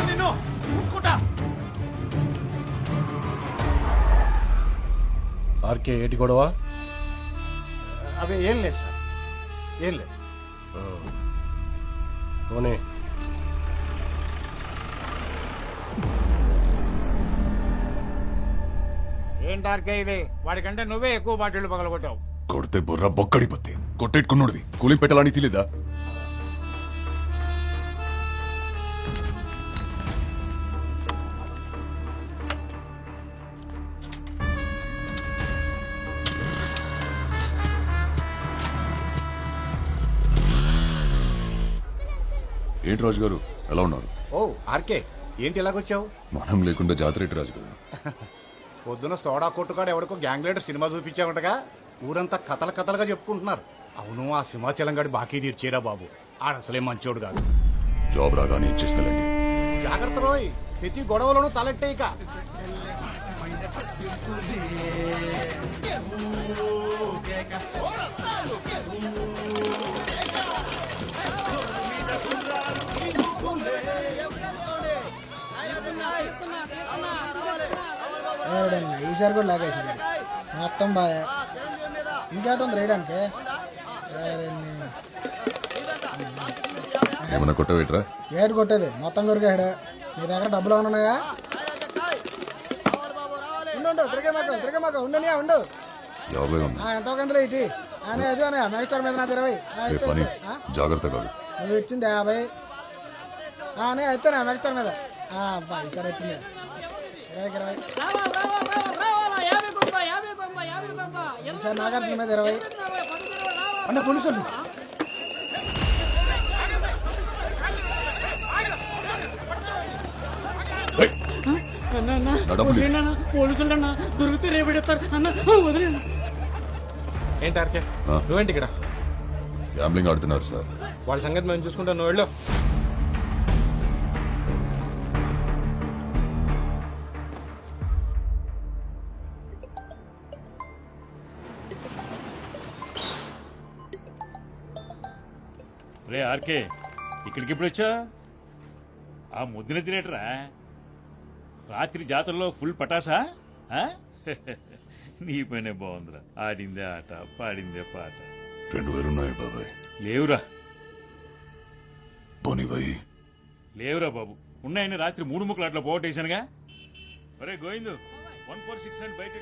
నిన్ను చూసుకుంటా. ఆర్కే ఏటి గొడవ అవి ఏం లేదు సార్, ఏం లేదు. పోనీ ఏంటార్కే ఇది? వాడికంటే నువ్వే ఎక్కువ బాటిళ్ళు పగలగొట్టావు. కొడితే బుర్ర బొక్కడిపోతే కొట్టెట్టుకున్నోడివి కూలింగ్ పెట్టాలని తెలీదా? ఏంటి రాజు గారు ఎలా ఉన్నారు? ఓ ఆర్కే, ఏంటి ఇలాగొచ్చావు? మనం లేకుండా జాతర ఏంటి రాజు గారు? పొద్దున సోడా కొట్టుకాడు ఎవడికో గ్యాంగ్ లీడర్ సినిమా చూపించావుంటగా, ఊరంతా కథల కథలుగా చెప్పుకుంటున్నారు. అవును, ఆ సింహాచలం గాడి బాకీ తీర్చేరా బాబు, ఆడసలే మంచోడు కాదు. జాబ్ రాగానే ఇచ్చేస్తానండి. జాగ్రత్త రోయ్, ప్రతి గొడవలోనూ తలెట్టే ఇక. ఈసారి కూడా లాగేసి మొత్తం బాగా ఇంకేటుంది రేయడానికి. ఏమన్నా కొట్టవేట్రా? ఏడు కొట్టేది మొత్తం కొరికాడు. నీ దగ్గర డబ్బులు ఉన్నాయా? ఉండు తిరిగే మాకు ఉండనియా ఉండు. జాబే ఉంది. ఎంతో కందులో ఇటీ అనే అది అనే మెగాస్టార్ మీద నాది 20. జాగ్రత్త కాదు. నువ్వు ఇచ్చింది 50. అనే అయితే నా మెగాస్టార్ మీద ఈసారి వచ్చింది 20. ఈసారి నాగార్జున మీద 20. అన్న పోలీసులు పోలీసులు దొరికితే రేపెడతారు అన్న, వదిలేండి. ఏంటార్కే నువ్వేంటి ఇక్కడ? గ్యాంబ్లింగ్ ఆడుతున్నారు సార్. వాళ్ళ సంగతి మేము చూసుకుంటాం, నువ్వు వెళ్ళు. రే ఆర్కే, ఇక్కడికి ఎప్పుడు వచ్చా? ఆ ముద్దున తినేటరా రాత్రి జాతరలో ఫుల్ పటాసా? నీ పనే బాగుందిరా. ఆడిందే ఆట, పాడిందే పాట. 2000 ఉన్నాయి బాబాయ్. లేవురా. పోనీ బాయ్. లేవురా బాబు, ఉన్నాయని రాత్రి 3 ముక్కలు అట్లా పోగొట్టేశానుగా. ఒరే గోవిందు, 14600 బయట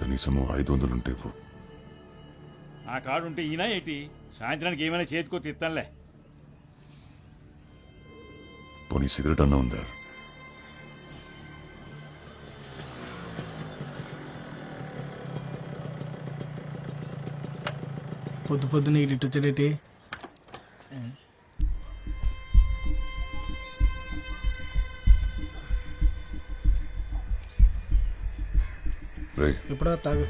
కనీసం 500 ఉంటే ఇవ్వు. ఆ కార్డు ఉంటే ఈయన ఏంటి? సాయంత్రానికి ఏమైనా చేతికో తిత్తానులే. పోనీ సిగరెట్ అన్నా ఉందా? పొద్దున ఇటు వచ్చాడేటి? ఇప్పుడు తాగు.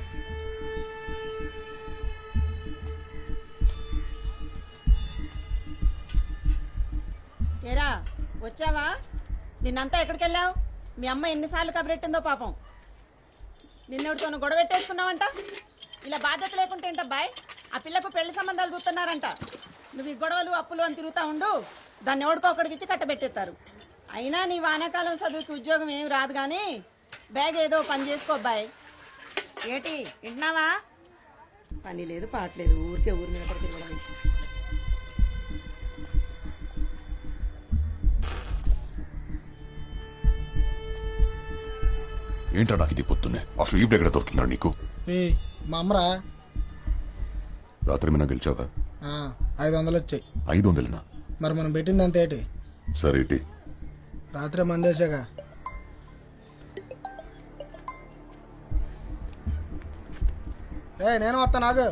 ఏరా వచ్చావా? నిన్నంతా ఎక్కడికి వెళ్ళావు? మీ అమ్మ ఎన్నిసార్లు కబరెట్టిందో పాపం. నిన్నెవడితోనూ గొడవ పెట్టేసుకున్నావంట. ఇలా బాధ్యత లేకుంటే ఏంటబ్బాయ్? ఆ పిల్లకు పెళ్లి సంబంధాలు చూస్తున్నారంట. నువ్వు ఈ గొడవలు అప్పులు అని తిరుగుతా ఉండు, దాన్ని ఎవడికో ఒకడికి ఇచ్చి కట్టబెట్టేస్తారు. అయినా నీ వానాకాలం చదువుకి ఉద్యోగం ఏమి రాదు కానీ బ్యాగ్ ఏదో పని చేసుకో అబ్బాయి. ఏటి వింటున్నావా? పని లేదు పాటలేదు, ఊరికే ఊరి మీద పడి తిరగడం. ఏంటో నాకు ఇది పొద్దున్నే అసలు ఈవిడ ఎక్కడ దొరుకుతున్నారు నీకు? మా అమ్మరా రాత్రి మీద గెలిచావా? 500 వచ్చాయి. 500. మరి మనం పెట్టింది అంత ఏంటి? సరే ఇటీ. రాత్రి మందేశాగా. నేను వస్తా నాకు.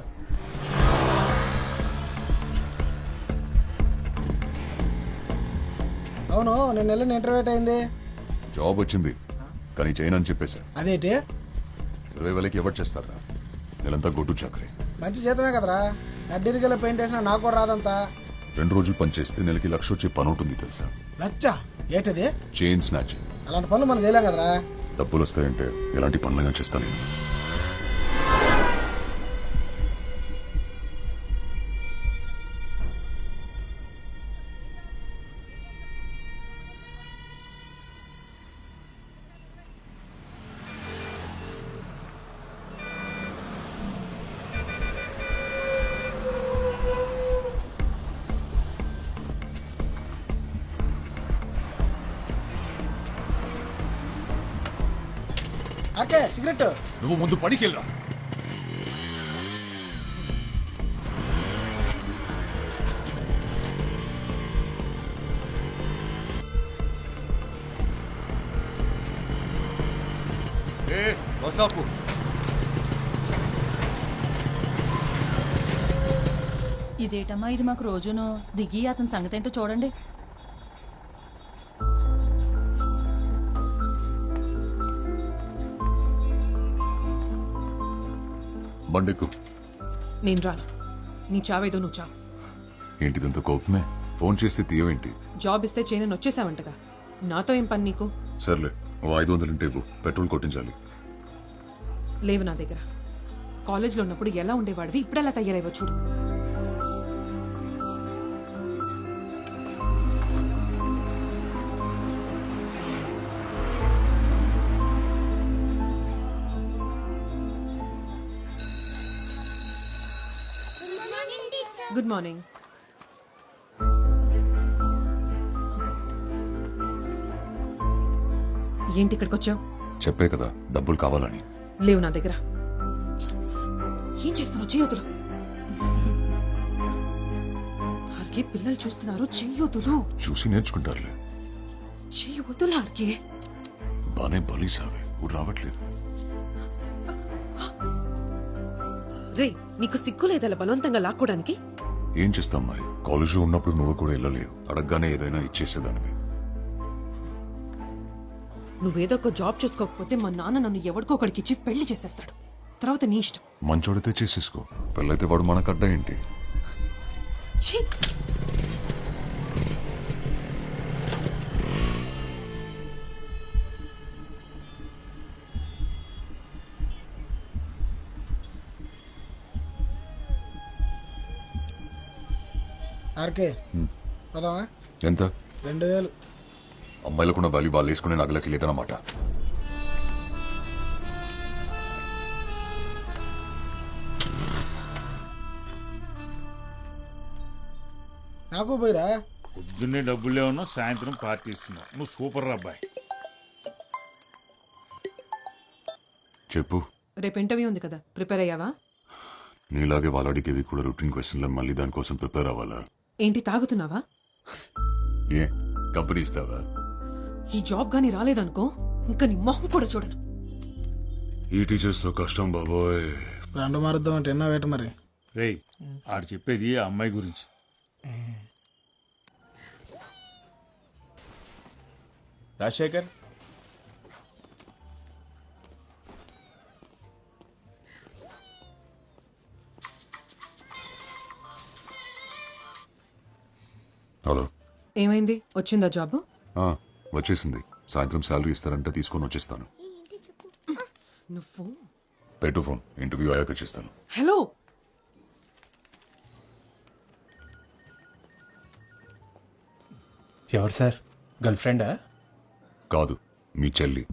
అవును, నేను వెళ్ళిన ఇంటర్వ్యూ అయింది. జాబ్ వచ్చింది కానీ చేయనని చెప్పేశా. అదేంటి? 20,000కి ఎవరు చేస్తారా? నెలంతా గొడ్డు చాకరీ. మంచి జీతమే కదరా. నడ్డిరిగల పెయింట్ వేసినా నాకు కూడా రాదంతా. 2 రోజులు పని చేస్తే నెలకి 1,00,000 వచ్చే పని ఉంటుంది తెలుసా? లచ్చ ఏంటది? Chain snatching. అలాంటి పనులు మనం చేయలేం కదరా. డబ్బులు వస్తాయంటే ఎలాంటి పనులైనా చేస్తాను నేను. Okay, cigarette. నువ్వు ముందు పనికి వెళ్ళరా. ఇదేటమ్మా ఇది మాకు రోజును దిగి అతని సంగతి ఏంటో చూడండి. బండెక్కు. నేను రాను. నీ చావేదో నువ్వు చావు. ఏంటిదంత కోపమే? ఫోన్ చేస్తే తీయవేంటి? జాబ్ ఇస్తే చేయనని వచ్చేసావంటగా. నాతో ఏం పని నీకు? సర్లే, ఓ 500 ఉంటే ఇవ్వు, పెట్రోల్ కొట్టించాలి. లేవు నా దగ్గర. కాలేజ్లో ఉన్నప్పుడు ఎలా ఉండేవాడివి, ఇప్పుడు ఎలా తయారైవో చూడు. Good morning. ఏంటి ఇక్కడికి వచ్చావు? చెప్పే కదా డబ్బులు కావాలని. లేవు నా దగ్గర. ఏం చేస్తున్నావు? చెయ్యొద్దులు. ఆర్కే, పిల్లలు చూస్తున్నారు. చెయ్యొద్దులు. చూసి నేర్చుకుంటారులే. చెయ్యొద్దులు ఆర్కే. బానే బలిసావే, ఊరు రావట్లేదు. రే, నీకు సిగ్గు లేదలా బలవంతంగా లాక్కోడానికి? ఏం చేస్తాం మరి, కాలేజ్లో ఉన్నప్పుడు నువ్వు కూడా వెళ్ళలేదు. అడగగానే ఏదైనా ఇచ్చేసేదానివి. నువ్వేదో ఒక జాబ్ చేసుకోకపోతే మా నాన్న నన్ను ఎవరికో ఒకడికి ఇచ్చి పెళ్లి చేసేస్తాడు. తర్వాత నీ ఇష్టం. మంచోడితే చేసేసుకో, పెళ్ళైతే వాడు మనకు అడ్డా ఏంటి? ఛీ! ఆర్కే, పదవా? ఎంత? 2000. అమ్మాయిలకున్న వాల్యూ వాళ్ళు వేసుకునే నగలకి లేదన్నమాట. నాకు పోయిరా. పొద్దున్నే డబ్బులు ఏమన్నా, సాయంత్రం పార్టీ ఇస్తున్నావు. నువ్వు సూపర్ అబ్బాయి. చెప్పు. రేపు ఇంటర్వ్యూ ఉంది కదా, ప్రిపేర్ అయ్యావా? నీలాగే వాళ్ళు అడిగేవి కూడా రొటీన్ క్వశ్చన్లో మళ్ళీ దానికోసం ప్రిపేర్ అవ్వాలా? ఏంటి, తాగుతున్నావా? ఏ కంపెనీ ఇస్తావా? ఈ జాబ్ గానీ రాలేదనుకో, ఇంకా నీ మొహం కూడా చూడను. ఈ టీచర్స్ తో కష్టం బాబోయ్. రెండు మారుద్దాం అంటే ఎన్నా వేట మరి. రేయ్, ఆడు చెప్పేది ఆ అమ్మాయి గురించి. రాజశేఖర్, హలో. ఏమైంది? వచ్చిందా జాబ్? వచ్చేసింది. సాయంత్రం శాలరీ ఇస్తారంటే తీసుకొని వచ్చేస్తాను. నువ్వు పెట్టు ఫోన్, ఇంటర్వ్యూ అయ్యాక చేస్తాను. హలో. ఎవరు సార్? గర్ల్ ఫ్రెండా? కాదు, మీ చెల్లి.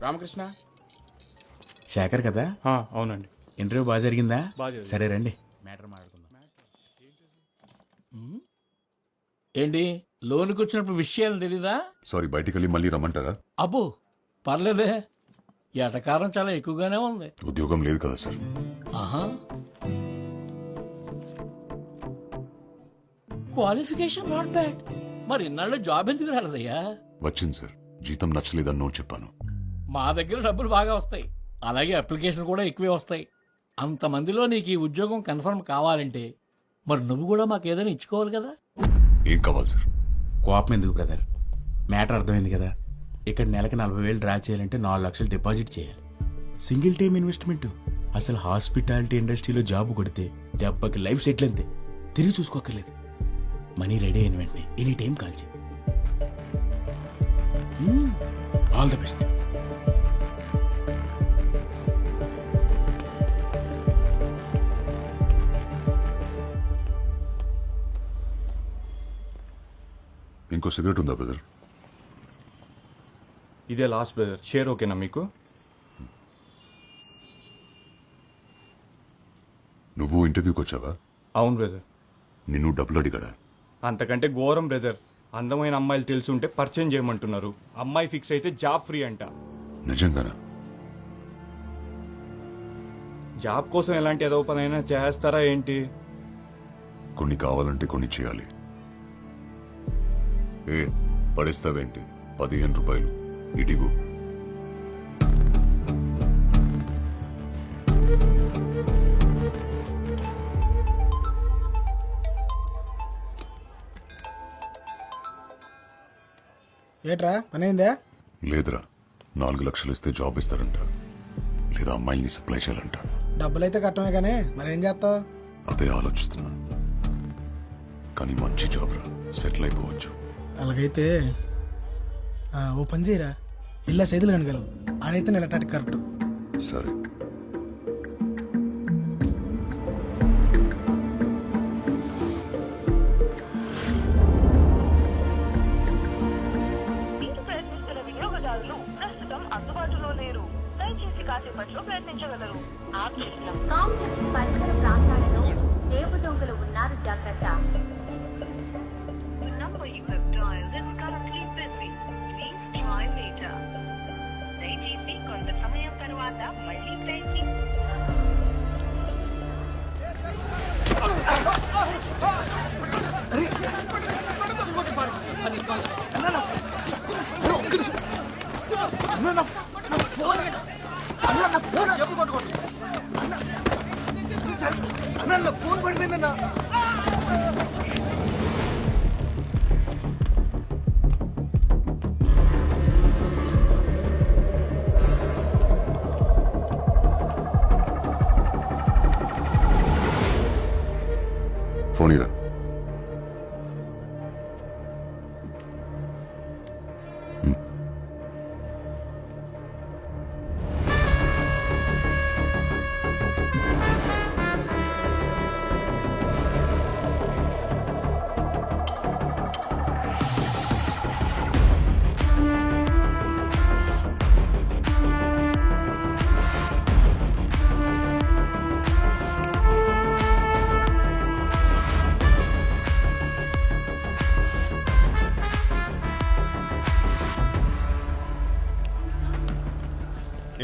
రామకృష్ణ శేఖర్ కదా? అవునండి. ఇంటర్వ్యూ బాగా జరిగిందా? సరే రండి, మ్యాటర్ మాట్లాడుకుందాం. ఏంటి, లోనికి వచ్చినప్పుడు విషయాలు తెలీదా? సారీ, బయటికి వెళ్ళి మళ్ళీ రమ్మంటారా? అబ్బో పర్లేదే. ఎటకారం చాలా ఎక్కువగానే ఉంది. ఉద్యోగం లేదు కదా సార్. ఆహా, క్వాలిఫికేషన్ నాట్ బ్యాడ్. మరి ఇన్నాళ్ళు జాబ్ ఎందుకు రాలేదయ్యా? వచ్చింది సార్, జీతం నచ్చలేదని నో చెప్పాను. మా దగ్గర డబ్బులు బాగా వస్తాయి, అలాగే అప్లికేషన్ కూడా ఎక్కువే వస్తాయి. అంతమందిలో నీకు ఈ ఉద్యోగం కన్ఫర్మ్ కావాలంటే మరి నువ్వు కూడా మాకు ఏదైనా ఇచ్చుకోవాలి కదా. ఏం కావాలి సార్? కోపం ఎందుకు బ్రదర్, మ్యాటర్ అర్థమైంది కదా. ఇక్కడ నెలకి 40,000 డ్రా చేయాలంటే 4 లక్షలు డిపాజిట్ చేయాలి. Single time investment. అసలు హాస్పిటాలిటీ ఇండస్ట్రీలో జాబ్ కొడితే దెబ్బకి లైఫ్ సెటిల్ అంతే, తిరిగి చూసుకోక్కర్లేదు. మనీ రెడీ అయిన వెంటనే ఎనీ టైం కాల్ చేయి. All the best. ఇంకో సిగరెట్ ఉందా బ్రదర్? ఇదే లాస్ట్ బ్రదర్, షేర్ ఓకేనా మీకు? నువ్వు ఇంటర్వ్యూకి వచ్చావా? అవును బ్రదర్. నిన్ను డబ్బులు అడిగాడా? అంతకంటే ఘోరం బ్రదర్. అందమైన అమ్మాయిలు తెలుసుంటే పరిచయం చేయమంటున్నారు. అమ్మాయి ఫిక్స్ అయితే జాబ్ ఫ్రీ అంట. నిజంగానా? జాబ్ కోసం ఎలాంటి ఏదో పనైనా చేస్తారా ఏంటి? కొన్ని కావాలంటే కొన్ని చేయాలి. ఏ పడిస్తావేంటి? 15 రూపాయలు ఇటిగు. ఏట్రా పనైందా? లేదురా, 4 లక్షలు ఇస్తే జాబ్ ఇస్తారంట, లేదా అమ్మాయిల్ని సప్లై చేయాలంట. డబ్బులైతే కట్టమే కానీ మరేం చేస్తావు? అదే ఆలోచిస్తున్నా. కానీ మంచి జాబ్ రా, సెటిల్ అయిపోవచ్చు. అలాగైతే ఓ పని చేయరా, ఇల్లా చేతులు కనగలవు. ఆడైతే నెలటాటికి కరెక్ట్. సరే. వినియోగదారులు ప్రస్తుతం అందుబాటులో లేరు. దయచేసి కాసేపట్లో ప్రయత్నించగలరు. పరిసర ప్రాంతాలలో చేపు దొంగలు ఉన్నారు, జాగ్రత్త. దయచేసి కొంత సమయం తర్వాత మళ్ళీ ప్రయత్నించండి. ఫోన్ పడిపోయిందన్నా. ఫోన్ ఇరా.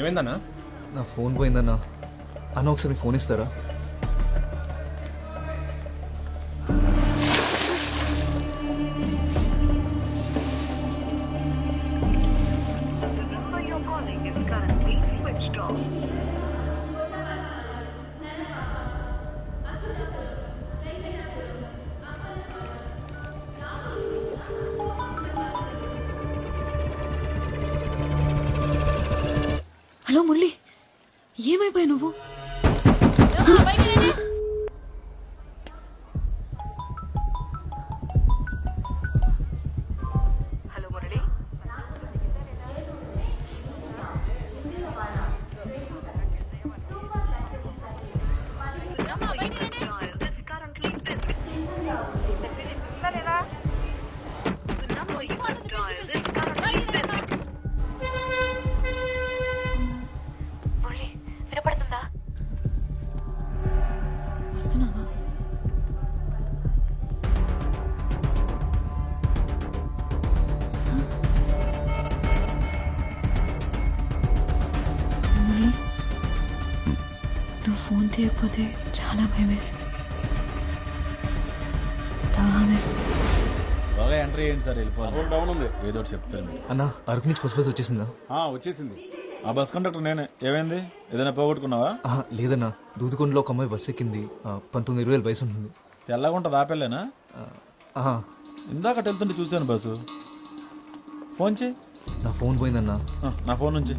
ఏమైందన్నా? నా ఫోన్ పోయిందన్నా. అన్న ఒకసారి మీ ఫోన్ ఇస్తారా? హలో మురళి, ఏమైపోయా నువ్వు? హలో మురళి. వినపడుతుందా? తీయకపోతే చాలా భయం వేసింది. దాహం వేసింది. బాగా ఎంట్రీ అయ్యండి సార్, వెళ్ళిపోవాలి. డౌన్ ఉంది. ఏదో ఒకటి చెప్తాను. అన్న అరకు నుంచి ఫస్ట్ బస్ వచ్చేసిందా? వచ్చేసింది. ఆ బస్ కండక్టర్ నేనే. ఏమైంది? ఏదైనా పోగొట్టుకున్నావా? లేదన్నా, దూదుకొండలో ఒక అమ్మాయి బస్ ఎక్కింది. 19-20 వయసు ఉంటుంది. తెల్లగా ఉంటుంది ఆపెళ్ళేనా? ఇందాక వెళ్తుంటే చూశాను బస్సు. ఫోన్ చేయి. నా ఫోన్ పోయిందన్నా. నా ఫోన్ నుంచి.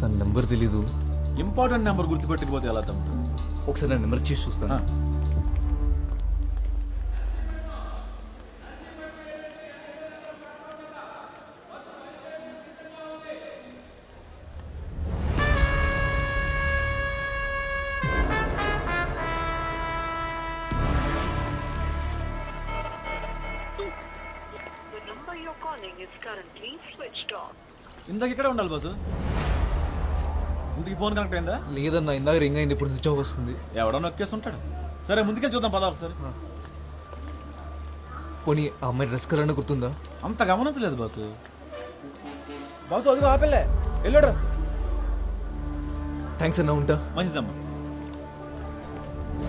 తన నెంబర్ తెలీదు. ఇంపార్టెంట్ నెంబర్ గుర్తుపెట్టకపోతే ఎలా తమ్ముడు? ఒకసారి నా నెంబర్ చేసి చూస్తాను. ఇందాక ఇక్కడే ఉండాలి బస్సు. ఇందుకు ఫోన్ కనెక్ట్ అయిందా? లేదన్నా, ఇందాక రింగ్ అయింది, ఇప్పుడు స్విచ్ ఆఫ్ వస్తుంది. ఎవడో నొక్కేసి ఉంటాడు. సరే ముందుకే చూద్దాం పదా ఒకసారి. పోనీ ఆ అమ్మాయి డ్రెస్ కలర్ గుర్తుందా? అంత గమనించలేదు బాసు. బాసు అదిగో ఆపెళ్ళే, ఎల్లో డ్రెస్. థ్యాంక్స్ అన్నా, ఉంటా. మంచిదమ్మా.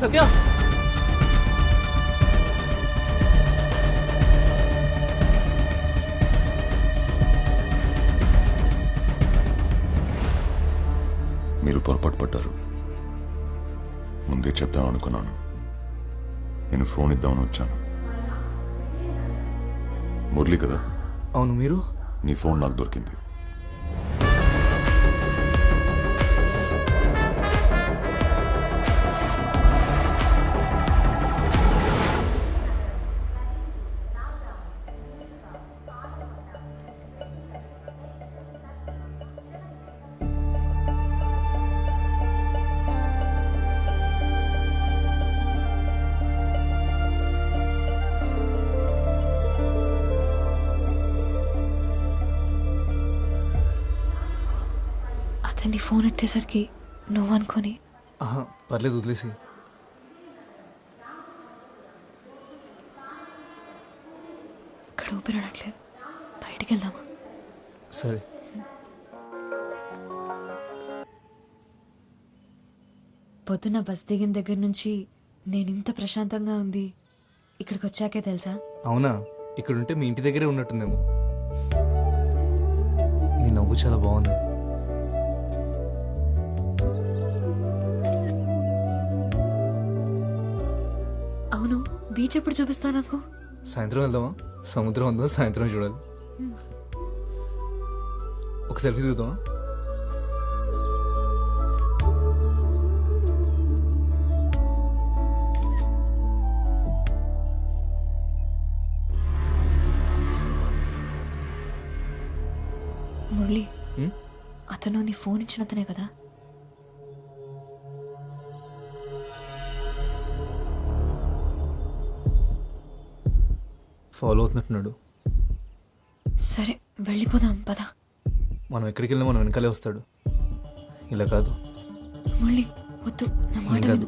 సత్య, మీరు పొరపాటు పడ్డారు. ముందే చెప్దాం అనుకున్నాను. నేను ఫోన్ ఇద్దామని వచ్చాను. మురళి కదా? అవును. మీరు? నీ ఫోన్ నాకు దొరికింది. అతన్ని ఫోన్ ఎత్తేసరికి నువ్వు అనుకొని. పర్లేదు, వదిలేసి. ఇక్కడ ఊపిరాడట్లేదు, బయటికి వెళ్దామా? సరే. పొద్దున్న బస్ దిగిన దగ్గర నుంచి నేను ఇంత ప్రశాంతంగా ఉంది ఇక్కడికి వచ్చాకే తెలుసా? అవునా? ఇక్కడుంటే మీ ఇంటి దగ్గరే ఉన్నట్టుందేమో. నీ నవ్వు చాలా బాగుంది. అవును, బీచ్ ఎప్పుడు చూపిస్తా నాకు? సాయంత్రం వెళ్దామా? సముద్రం ఉందో సాయంత్రం చూడాలి. ఒక సెల్ఫీ దిగుదామా? మురళి, అతను నీ ఫోన్ ఇచ్చిన అతనే కదా? ఫాలో అవుతున్నట్టున్నాడు. సరే వెళ్ళిపోదాం పద. మనం ఎక్కడికి వెళ్ళినా మనం వెనకాలే వస్తాడు. ఇలా కాదు. మురళి వద్దు, నా మాట కాదు.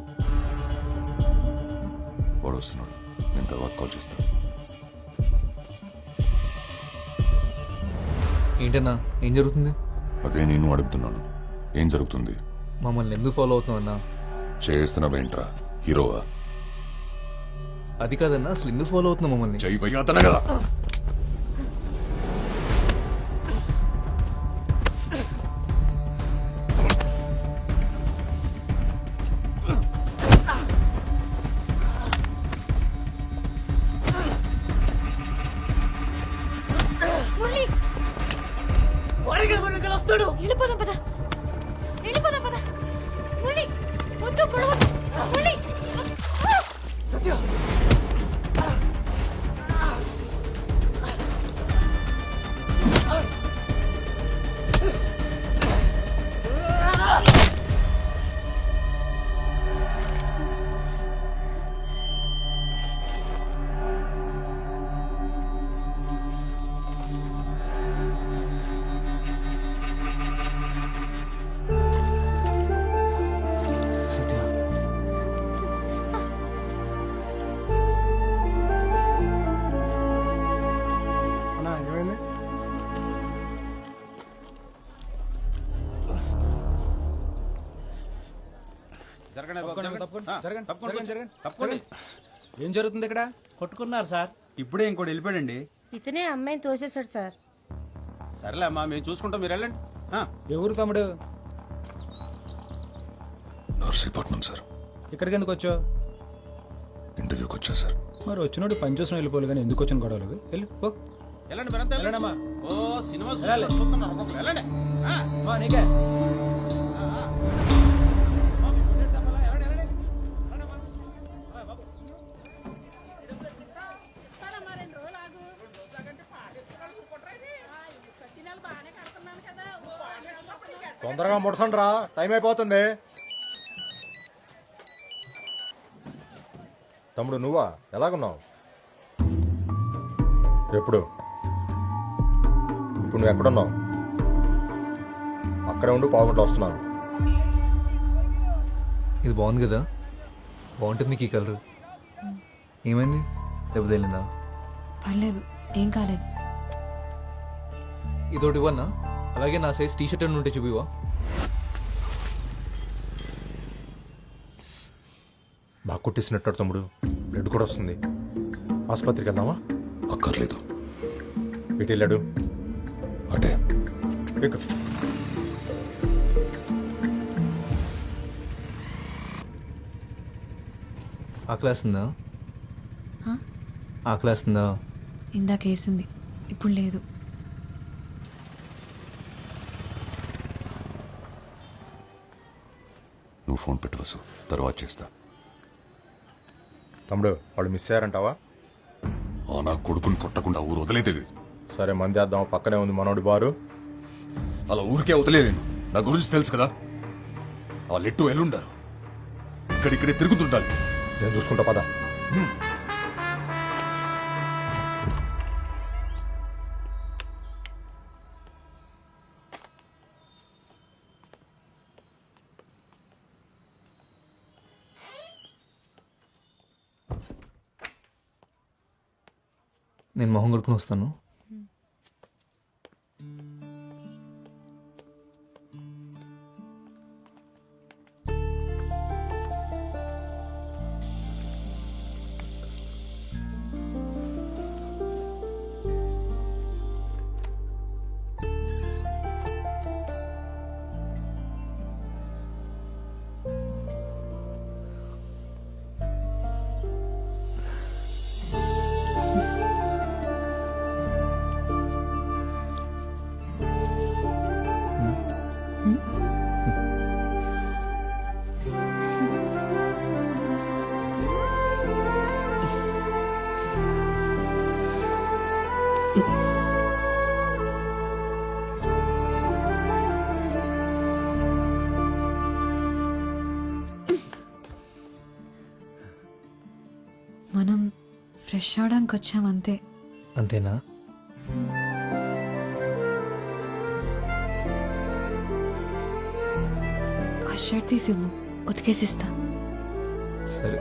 వాడు వస్తున్నాడు, నేను తర్వాత కాల్ చేస్తాను. ఏంటన్నా, ఏం జరుగుతుంది? అదే నేను అడుగుతున్నాను. ఏం జరుగుతుంది? మమ్మల్ని ఎందుకు ఫాలో అవుతున్నావు అన్నా? చేస్తున్నావేంట్రా, హీరోవా? అది కాదన్నా, అసలు ఎందుకు ఫాలో అవుతున్నావు మమ్మల్ని? చెయ్యతనే కదా. వెళ్ళిపోదాం పద, వెళ్ళిపోదాం పద. మురళి వద్దు, పొడవద్దు. మురళి సత్య, తప్పకుండా. ఏం జరుగుతుంది ఇక్కడ? కొట్టుకున్నారు సార్. ఇప్పుడే ఇంకోటి వెళ్ళిపోయాడండి. ఇతనే అమ్మాయిని తోసేశాడు సార్. సరేలే అమ్మా, మేము చూసుకుంటాం, మీరు వెళ్ళండి. ఎవరు తమ్ముడు? నర్సీపట్నం సార్. ఇక్కడికి ఎందుకు వచ్చావు? ఇంటర్వ్యూకి వచ్చా సార్. మరి వచ్చినోడు పని చూసిన వెళ్ళిపోవాలి కానీ ఎందుకు వచ్చిన గొడవలు అవి? వెళ్ళు పో. వెళ్ళండి మీరంతా వెళ్ళండమ్మా. ఓ సినిమా చూస్తున్నారు ఒక్కొక్కరు. వెళ్ళండి. నీకే తొందరగా ముడసండి రా, టైం అయిపోతుంది. తమ్ముడు నువ్వా? ఎలాగున్నావు? ఎప్పుడు? ఇప్పుడు నువ్వు ఎక్కడున్నావు? అక్కడే ఉండు, పావుగంటలో వస్తున్నాను. ఇది బాగుంది కదా, బాగుంటుంది నీకు ఈ కలర్. ఏమైంది, దెబ్బ తగిలిందా? పర్లేదు, ఏం కాలేదు. ఇదోటి ఇవ్వన్నా, అలాగే నా సైజ్ టీ షర్ట్ ఉంటే చూపివా? బాగా కొట్టేసినట్టు తమ్ముడు, బ్లడ్ కూడా వస్తుంది. ఆసుపత్రికి వెళ్దామా? అక్కర్లేదు. ఇటు వెళ్ళాడు. అటే ఎక్కు. ఆకలేస్తుందా? ఆకలేస్తుందా? ఇందాకేసింది, ఇప్పుడు లేదు. నువ్వు ఫోన్ పెట్టు వసు, తర్వాత చేస్తా. తమ్ముడు వాళ్ళు మిస్ అయ్యారంటావా? నా కొడుకుని కొట్టకుండా ఊరు వదిలేదు. సరే మంది వేద్దాం, పక్కనే ఉంది మనోడి బారు. అలా ఊరికే వదిలేను, నా గురించి తెలుసు కదా. ఆ లెట్టు ఎల్లుండారు, ఇక్కడిక్కడే తిరుగుతుండాలి. నేను చూసుకుంటా పద. నేను మొహం కొడుకుని వస్తాను. మనం ఫ్రెష్ అవడానికి వచ్చాం అంతే. అంతేనా? ఆ షర్ట్ తీసి ఇవ్వు, ఉతికేసిస్తా. సరే.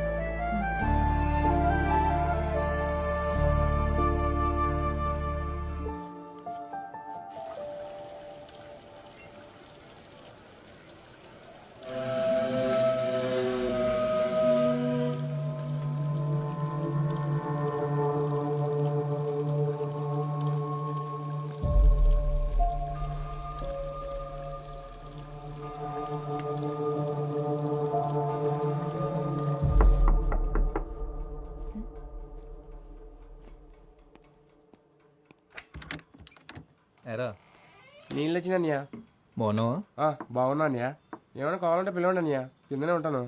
ఎరా నీళ్ళు వచ్చినయ్యా. బాగున్నావా? బాగున్నా అన్నయ్య. ఏమైనా కావాలంటే పిలవండి అన్నయ్య, కిందనే ఉంటాను.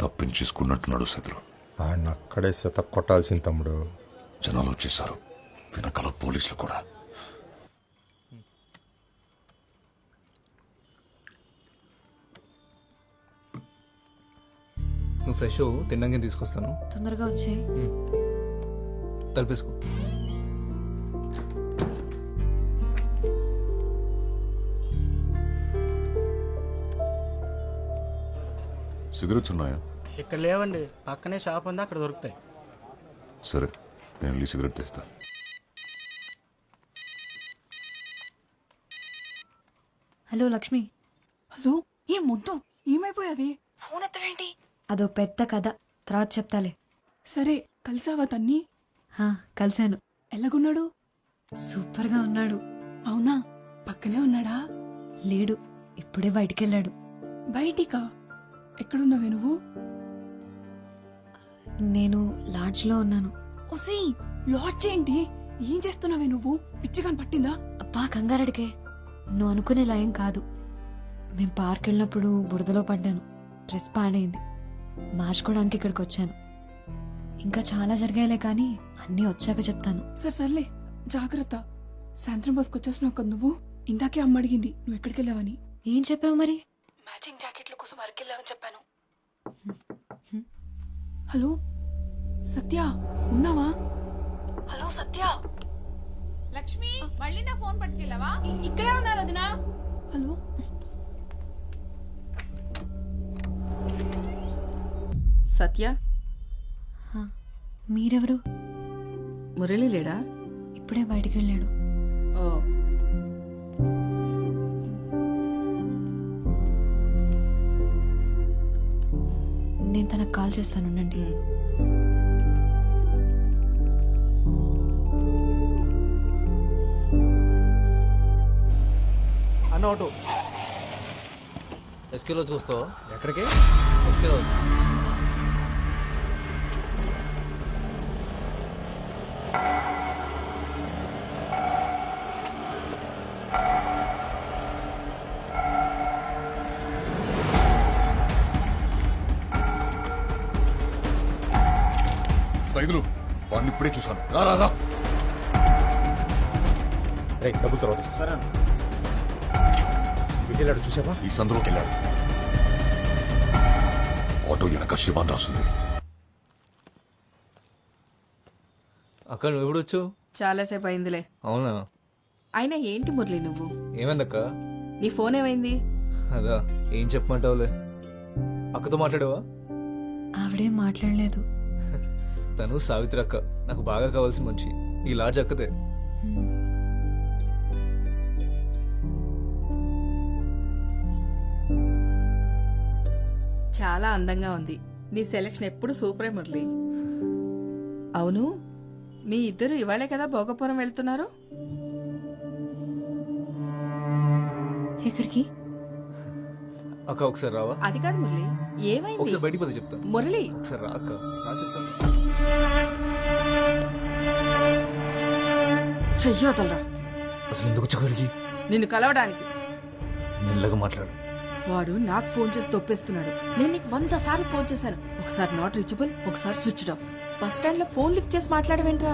తప్పించేసుకున్నట్టున్నాడు శత్రు. ఆయన అక్కడే శత కొట్టాల్సింది తమ్ముడు. జనాలు వచ్చేసారు, వెనకాల పోలీసులు కూడా. నువ్వు ఫ్రెష్ తిన్నాక తీసుకొస్తాను. తొందరగా వచ్చే. తలపేసుకో. సిగరెట్స్ ఉన్నాయా? ఇక్కడ లేవండి, పక్కనే షాప్ ఉంది, అక్కడ దొరుకుతాయి. సరే, నేను వెళ్ళి సిగరెట్ తెస్తా. హలో లక్ష్మి. హలో ఏం ముద్దు ఏమైపోయావి? ఫోన్ ఎత్తవేంటి? అదో పెద్ద కథ, తర్వాత చెప్తాలే. సరే కలిసావా తన్ని? కలిశాను. ఎలాగున్నాడు? సూపర్గా ఉన్నాడు. అవునా? పక్కనే ఉన్నాడా? లేడు, ఇప్పుడే బయటికెళ్ళాడు. బయటికా? ఎక్కడున్నావే నువ్వు? నేను లాడ్జ్లో ఉన్నాను. ఒసీ లాడ్జ్ ఏంటి? ఏం చేస్తున్నావే నువ్వు? పిచ్చిగాని పట్టిందా? అబ్బా కంగారడికే, నువ్వు అనుకునేలా ఏం కాదు. మేం పార్క్ వెళ్ళినప్పుడు బురదలో పడ్డాను, డ్రెస్ పాడైంది, మార్చుకోవడానికి ఇక్కడికి వచ్చాను. ఇంకా చాలా జరిగాయిలే కానీ అన్నీ వచ్చాక చెప్తాను. సర్లే జాగ్రత్త. సాయంత్రం బస్కి వచ్చేసినావు కదా నువ్వు. ఇందాకే అమ్మ అడిగింది నువ్వు ఎక్కడికి వెళ్ళావని. ఏం చెప్పావు మరి? మ్యాచింగ్ జాకెట్ల కోసం అరకెళ్ళావని చెప్పాను. హలో సత్య, ఉన్నావా? హలో సత్య. లక్ష్మి మళ్ళీ నా ఫోన్ పట్టుకెళ్ళావా? ఇక్కడే ఉన్నారు వదినా. హలో సత్య, మీరెవరు? మురళి లేడా? ఇప్పుడే బయటికి వెళ్ళాడు. ఓ, నేను తనకు కాల్ చేస్తాను, ఉండండి. అన్న ఆటో ఎస్కేలో చూస్తావా? ఎక్కడికి? ఎస్కేలో. సైదులు వాడిని ఇప్పుడే చూశాను. రా రా రా. డబ్బులు తర్వాత ఇస్తారా? వెళ్ళాడు చూసావా? ఈ సందులోకి వెళ్ళాడు. ఆటో వెనక శివాన్ రాస్తుంది. అక్క నువ్వు ఎప్పుడు వచ్చావు? చాలాసేపు అయిందిలే. అవునా? అయినా ఏంటి మురళి నువ్వు? ఏమైందక్క? నీ ఫోన్ ఏమైంది? అదా ఏం చెప్పమంటావులే. అక్కతో మాట్లాడావా? ఆవిడేం మాట్లాడలేదు. తను సావిత్రి అక్క, నాకు బాగా కావాల్సిన మనిషి. ఈ లాడ్జ్ అక్కదే. చాలా అందంగా ఉంది. నీ సెలక్షన్ ఎప్పుడు సూపరే మురళి. అవును, మీ ఇద్దరు ఇవాళే కదా భోగపురం వెళ్తున్నారు? ఎక్కడికి? అక్క ఒకసారి రావా? అది కాదు మురళి, ఏమైంది? ఒకసారి బయటికి పోతే చెప్తాను. మురళి ఒకసారి రా అక్క, రా చెప్తాను. చెయ్యొదలరా. అసలు ఎందుకు వచ్చాడికి? నిన్ను కలవడానికి. మెల్లగా మాట్లాడు. వాడు నాకు ఫోన్ చేసి తొప్పేస్తున్నాడు. నేను నీకు 100 సార్లు ఫోన్ చేశాను. ఒకసారి నాట్ రీచబుల్, ఒకసారి స్విచ్డ్ ఆఫ్. బస్ స్టాండ్ లో ఫోన్ లిఫ్ట్ చేసి మాట్లాడవేంట్రా?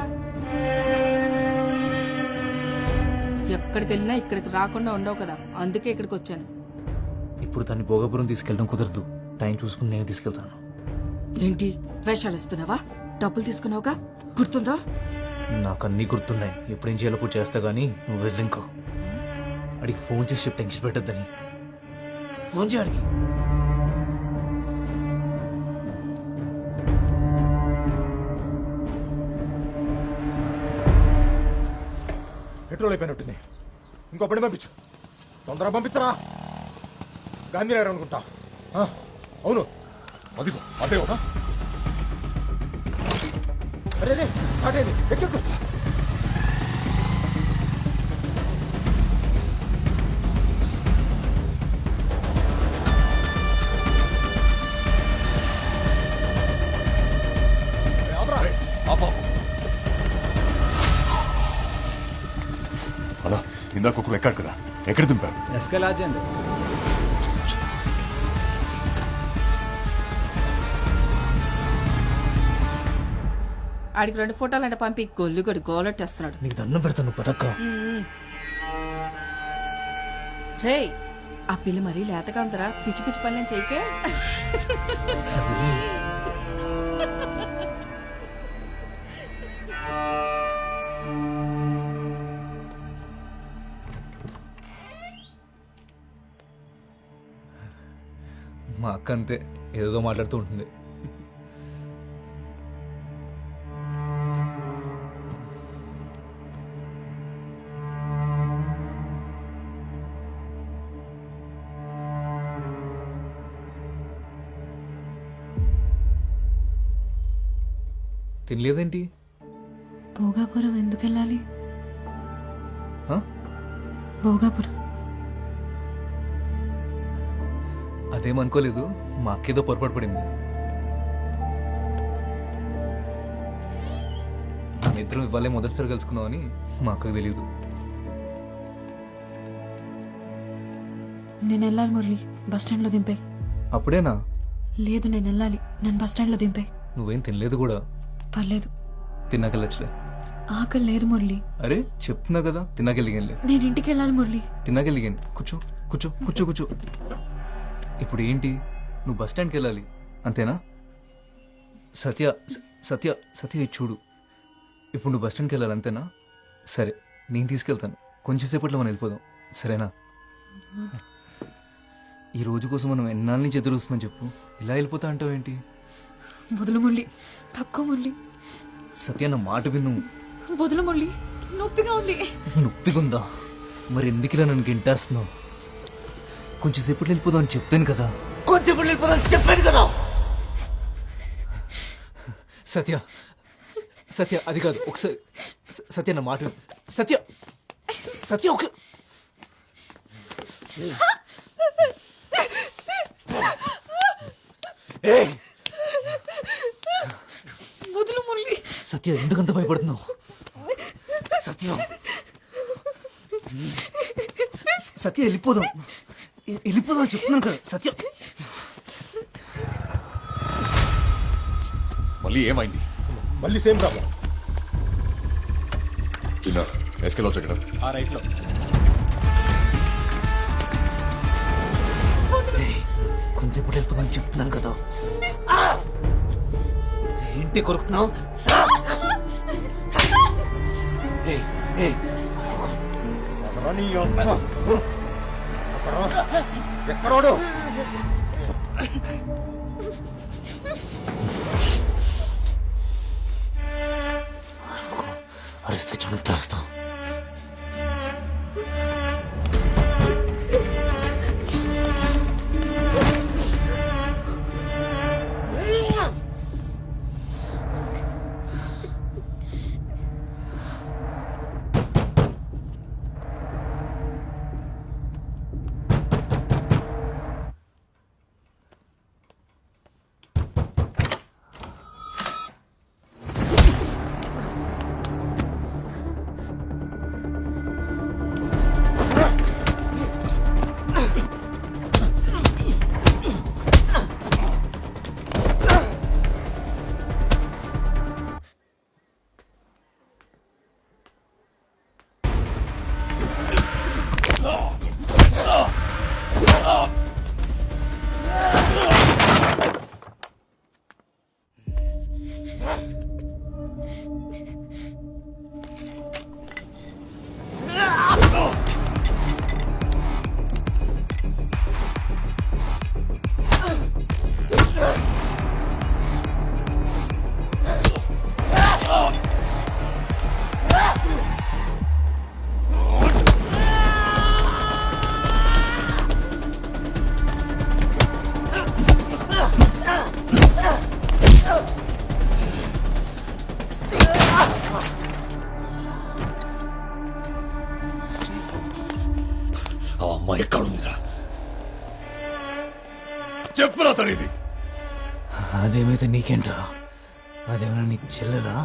ఎక్కడికి వెళ్ళినా ఇక్కడికి రాకుండా ఉండవు కదా, అందుకే ఇక్కడికి వచ్చాను. ఇప్పుడు తన్ని భోగపురం తీసుకెళ్ళడం కుదరదు. టైం చూసుకుని నేను తీసుకెళ్తాను. ఏంటి వేషాలు ఇస్తున్నావా? డబ్బులు తీసుకున్నావుగా, గుర్తుందా? నాకు అన్నీ గుర్తున్నాయి. ఎప్పుడేం చేయాలో కూడా చేస్తా గానీ నువ్వు వెళ్ళి ఇంకో అడిగి ఫోన్ చేసి టెన్షన్ పెట్టద్దని. ఫోన్ చేయడికి. పెట్రోల్ అయిపోయినట్టుంది. ఇంకో బండి పంపించు, తొందరగా పంపించరా. గాంధీనగర్ అనుకుంటా. అవును, అదిగో అదే. అరే స్టార్ట్ అయింది, ఎక్కెక్కు. అలా ఇందాక ఒకరు ఎక్కాడు కదా, ఎక్కడ దింపారు? ఎస్కలాజ్ అండి. ఆడికి 2 ఫోటోలు అంటే పంపి గొల్లుగడి గోలెట్టేస్తున్నాడు. నీకు దండం పెడతాను పదక్క. రే, ఆ పిల్ల మరీ లేతగా ఉందరా, పిచ్చి పిచ్చి పనులేం చేయకే. మా అక్క అంతే, ఏదో మాట్లాడుతూ ఉంటుంది. తినలేదేంటి? భోగాపురం ఎందుకు వెళ్ళాలి? ఆ? భోగాపురం అదేమనుకోలేదు, మా అక్కేదో పొరపాటు పడింది. మన ఇద్దరం ఇవ్వాలే మొదటిసారి కలుసుకున్నామని మా అక్కకు తెలియదు. నేను వెళ్ళాలి మురళి, బస్ స్టాండ్లో దింపే. అప్పుడేనా? లేదు నేను వెళ్ళాలి, నన్ను బస్ స్టాండ్లో దింపే. నువ్వేం తినలేదు కూడా. పర్లేదు, తిన్నాకెళ్ళచ్చులే. ఆకలి లేదు మురళి. అరే చెప్తున్నా కదా, తిన్నాకెళ్ళిగానులే. నేను ఇంటికి వెళ్ళాలి మురళి. తిన్నాకెళ్ళిగాను. కూర్చో కూర్చో కూర్చో కూర్చో. ఇప్పుడు ఏంటి, నువ్వు బస్ స్టాండ్కి వెళ్ళాలి అంతేనా? సత్య సత్య సత్య ఇది చూడు, ఇప్పుడు నువ్వు బస్ స్టాండ్కి వెళ్ళాలి అంతేనా? సరే నేను తీసుకెళ్తాను, కొంచెం సేపట్లో మనం వెళ్ళిపోదాం, సరేనా? ఈ రోజు కోసం మనం ఎన్నాళ్ళ నుంచి ఎదురు వస్తున్నాం చెప్పు, ఇలా వెళ్ళిపోతా అంటావు ఏంటి? వదులు మురళి, తక్కువ మురళి. సత్య నా మాట విను. వదులు మురళి, నొప్పిగా ఉంది. నొప్పిగుందా? మరి ఎందుకులా నన్ను గింటేస్తున్నావు? కొంచెం సేపట్లో వెళ్ళిపోదాం అని చెప్పాను కదా. కొంచెం వెళ్ళిపోదాం అని చెప్పాను కదా. సత్య సత్య అది కాదు, ఒకసారి సత్య నా మాట విను. సత్య సత్య ఒక వదులు మురళి. సత్య ఎందుకంత భయపడుతున్నావు? సత్య సత్య వెళ్ళిపోదాం, వెళ్ళిపోదాం అని చెప్తున్నాను కదా. సత్య మళ్ళీ ఏమైంది? మళ్ళీ సేమ్ ప్రాబ్లం. తిన్నా ఎస్కెల్ వచ్చాక ఆ రైట్లో కొంచెం వెళ్ళిపోదాం అని చెప్తున్నాను కదా. ఏంటి కొరుకుతున్నావు? ఎక్కడోడు అరిస్తే చంపేస్తాం. ఆ అమ్మాయి ఎక్కడుందిరా? చెప్పురా తడిది. అదేమైతే నీకేంట్రా? అదేమన్నా నీ చెల్లెలా?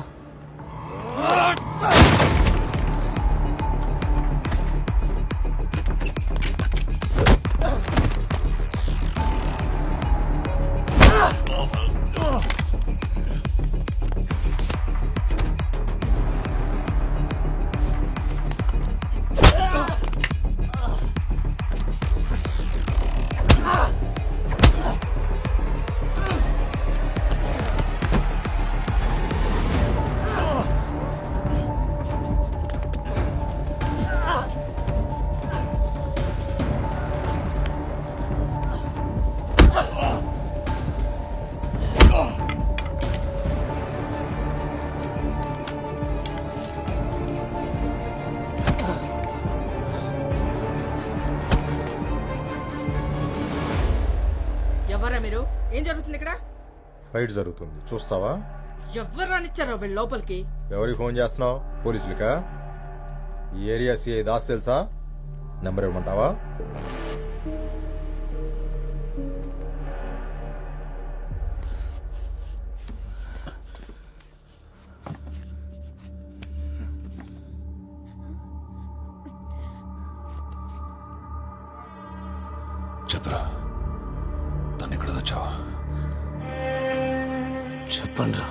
ఎవరా మీరు? ఏం జరుగుతుంది ఇక్కడ? ఫైట్ జరుగుతుంది చూస్తావా? ఎవరు రానిచ్చారో వీళ్ళ లోపలికి? ఎవరికి ఫోన్ చేస్తున్నావు? పోలీసులకా? ఈ ఏరియా సిఐ దాస్ తెలుసా? నెంబర్ ఇవ్వమంటావా? చెప్పరా, తను ఎక్కడ తెచ్చావా? చెప్పండి రా.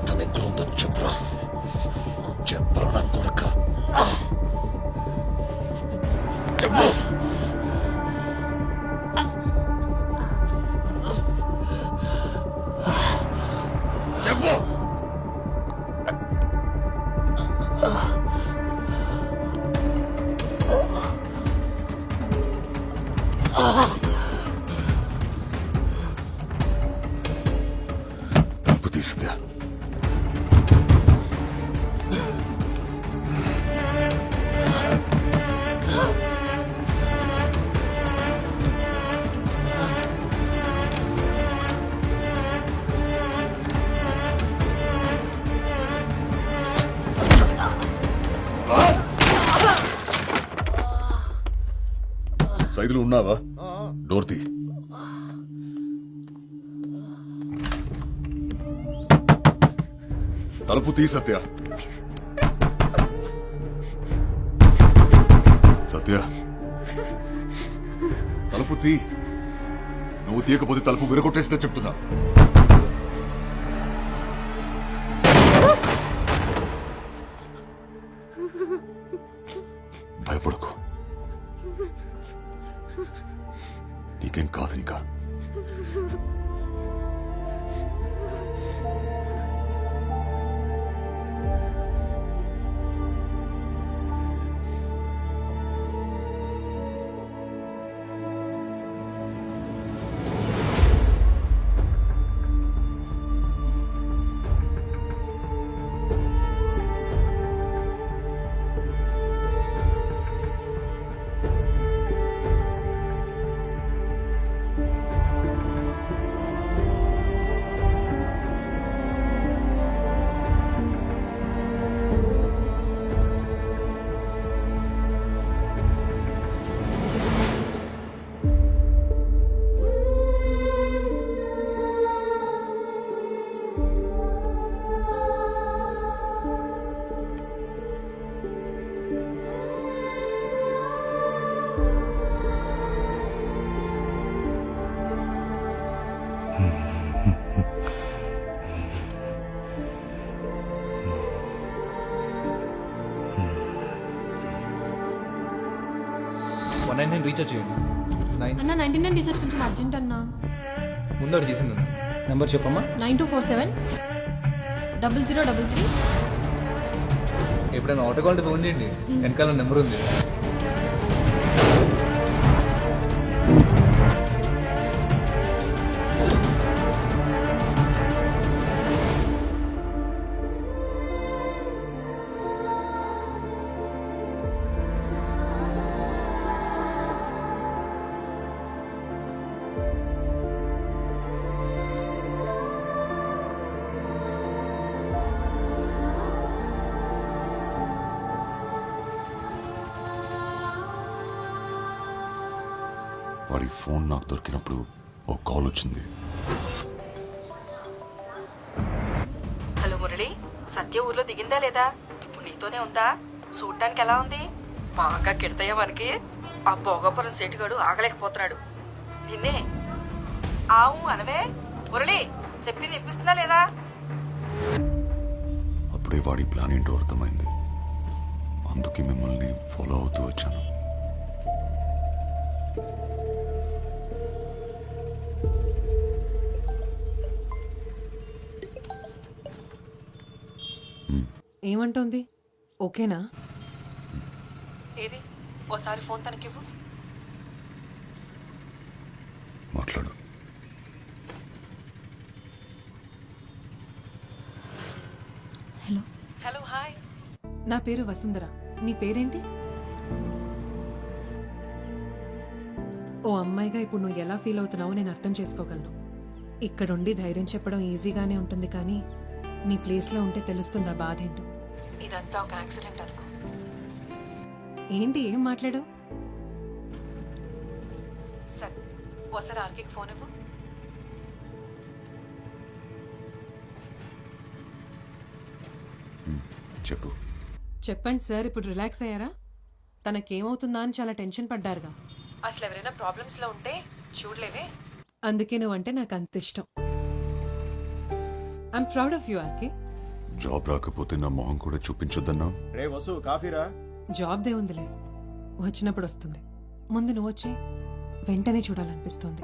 తను ఎక్కడుందో చెప్పరా, చెప్పరా నా కొడుక, చెప్పు. చెప్పు. తప్పు తీసుకుందా? సైదులు ఉన్నావా? డోర్ తీ. తలుపు తీ సత్య. సత్య, తలుపు తీ. నువ్వు తీయకపోతే తలుపు విరగొట్టేస్తే చెప్తున్నా. భయపడకు, నీకేం కాదు ఇంకా. నేను రీఛార్జ్ చేయండి. అన్న 99 రీఛార్జ్ కొంచెం అర్జెంట్ అన్న. ముందు అడిగి చేసింది నెంబర్ చెప్పమ్మా. 9247 0033. ఎప్పుడైనా ఆటో కాల్ ఫోన్ చేయండి, వెనకాల నెంబర్ ఉంది. వాడి ఫోన్ నాకు దొరికినప్పుడు ఓ కాల్ వచ్చింది. హలో మురళి, సత్య ఊర్లో దిగిందా లేదా? ఇప్పుడు నీతోనే ఉందా? చూడటానికి ఎలా ఉంది? బాగా కిడతాయా మనకి? ఆ భోగపురం సేటుగాడు ఆగలేకపోతున్నాడు. నిన్నే ఆవు అనవే మురళి, చెప్పింది వినిపిస్తుందా లేదా? అప్పుడే వాడి ప్లాన్ ఏంటో అర్థమైంది. అందుకే మిమ్మల్ని ఫాలో అవుతూ వచ్చాను. ఏమంటోంది? ఓకేనా? ఏది ఓసారి ఫోన్ తనకివ్వు. మాట్లాడు. హలో. Hello, hi. నా పేరు వసుంధర. నీ పేరేంటి? ఓ అమ్మాయిగా ఇప్పుడు నువ్వు ఎలా ఫీల్ అవుతున్నావో నేను అర్థం చేసుకోగలను. ఇక్కడుండి ధైర్యం చెప్పడం ఈజీగానే ఉంటుంది, కానీ నీ ప్లేస్లో ఉంటే తెలుస్తుంది ఆ బాధ ఏంటో. ఇదంతా ఒక యాక్సిడెంట్ అనుకో. ఏంటి, ఏం మాట్లాడు? సరే, ఓసారి ఆర్కేకి ఫోన్ ఇవ్వు. చెప్పు. చెప్పండి సార్, ఇప్పుడు రిలాక్స్ అయ్యారా? తనకేమవుతుందా అని చాలా టెన్షన్ పడ్డారుగా. అసలు ఎవరైనా ప్రాబ్లమ్స్లో ఉంటే చూడలేవే, అందుకే నువ్వంటే నాకు అంత ఇష్టం. I'm proud of you RK. Job రాకపోతే నా మొహం కూడా చూపించొద్దన్నా? రే వసు, కాఫీరా? జాబ్ దే ఉందిలే, వచ్చినప్పుడు వస్తుంది. ముందు నువ్వు వచ్చి వెంటనే చూడాలనిపిస్తుంది.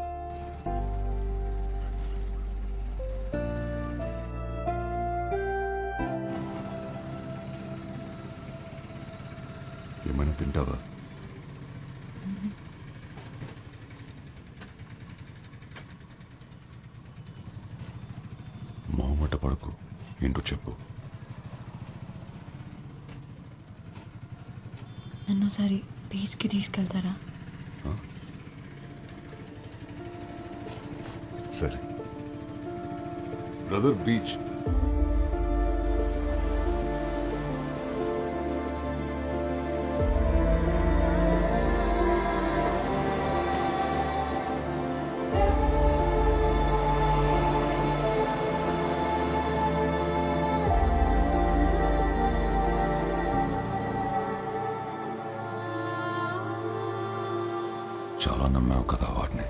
ఏమైనా తింటావా? మొహమాట పడకు, ఏంటో చెప్పు. నన్ను ఒకసారి బీచ్కి తీసుకెళ్తారా? సరే బ్రదర్, బీచ్. చాలా నమ్మావు కదా వాడిని.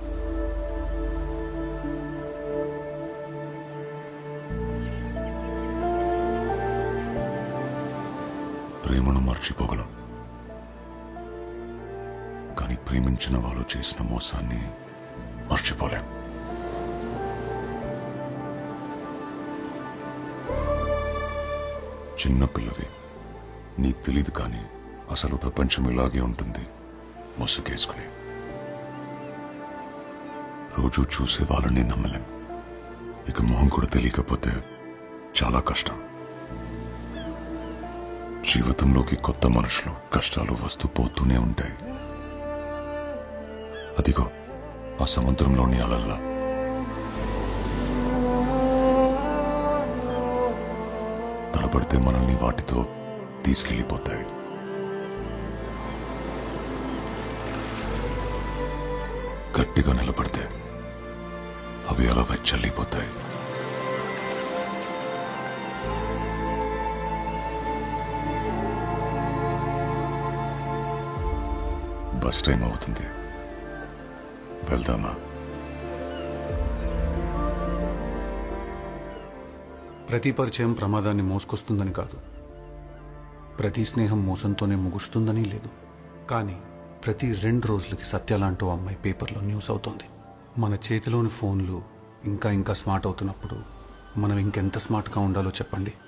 ప్రేమను మర్చిపోగలం, కానీ ప్రేమించిన వాళ్ళు చేసిన మోసాన్ని మర్చిపోలేం. చిన్నపిల్లవి, నీకు తెలీదు, కానీ అసలు ప్రపంచం ఇలాగే ఉంటుంది, ముసుగేసుకుని. రోజు చూసే వాళ్ళని నమ్మలేం, ఇక మొహం కూడా తెలియకపోతే చాలా కష్టం. జీవితంలోకి కొత్త మనుషులు, కష్టాలు వస్తూ పోతూనే ఉంటాయి. అదిగో ఆ సముద్రంలోని అలల్లా. తడబడితే మనల్ని వాటితో తీసుకెళ్ళిపోతాయి. గట్టిగా నిలబడితే అవి అలా వెచ్చల్లిపోతాయి. బస్ టైం అవుతుంది, వెళ్దామా? ప్రతి పరిచయం ప్రమాదాన్ని మోసుకొస్తుందని కాదు, ప్రతి స్నేహం మోసంతోనే ముగుస్తుందని లేదు. కానీ ప్రతి 2 రోజులకి సత్యాలంటూ అమ్మాయి పేపర్లో న్యూస్ అవుతోంది. మన చేతిలోని ఫోన్లు ఇంకా ఇంకా స్మార్ట్ అవుతున్నప్పుడు మనం ఇంకెంత స్మార్ట్గా ఉండాలో చెప్పండి.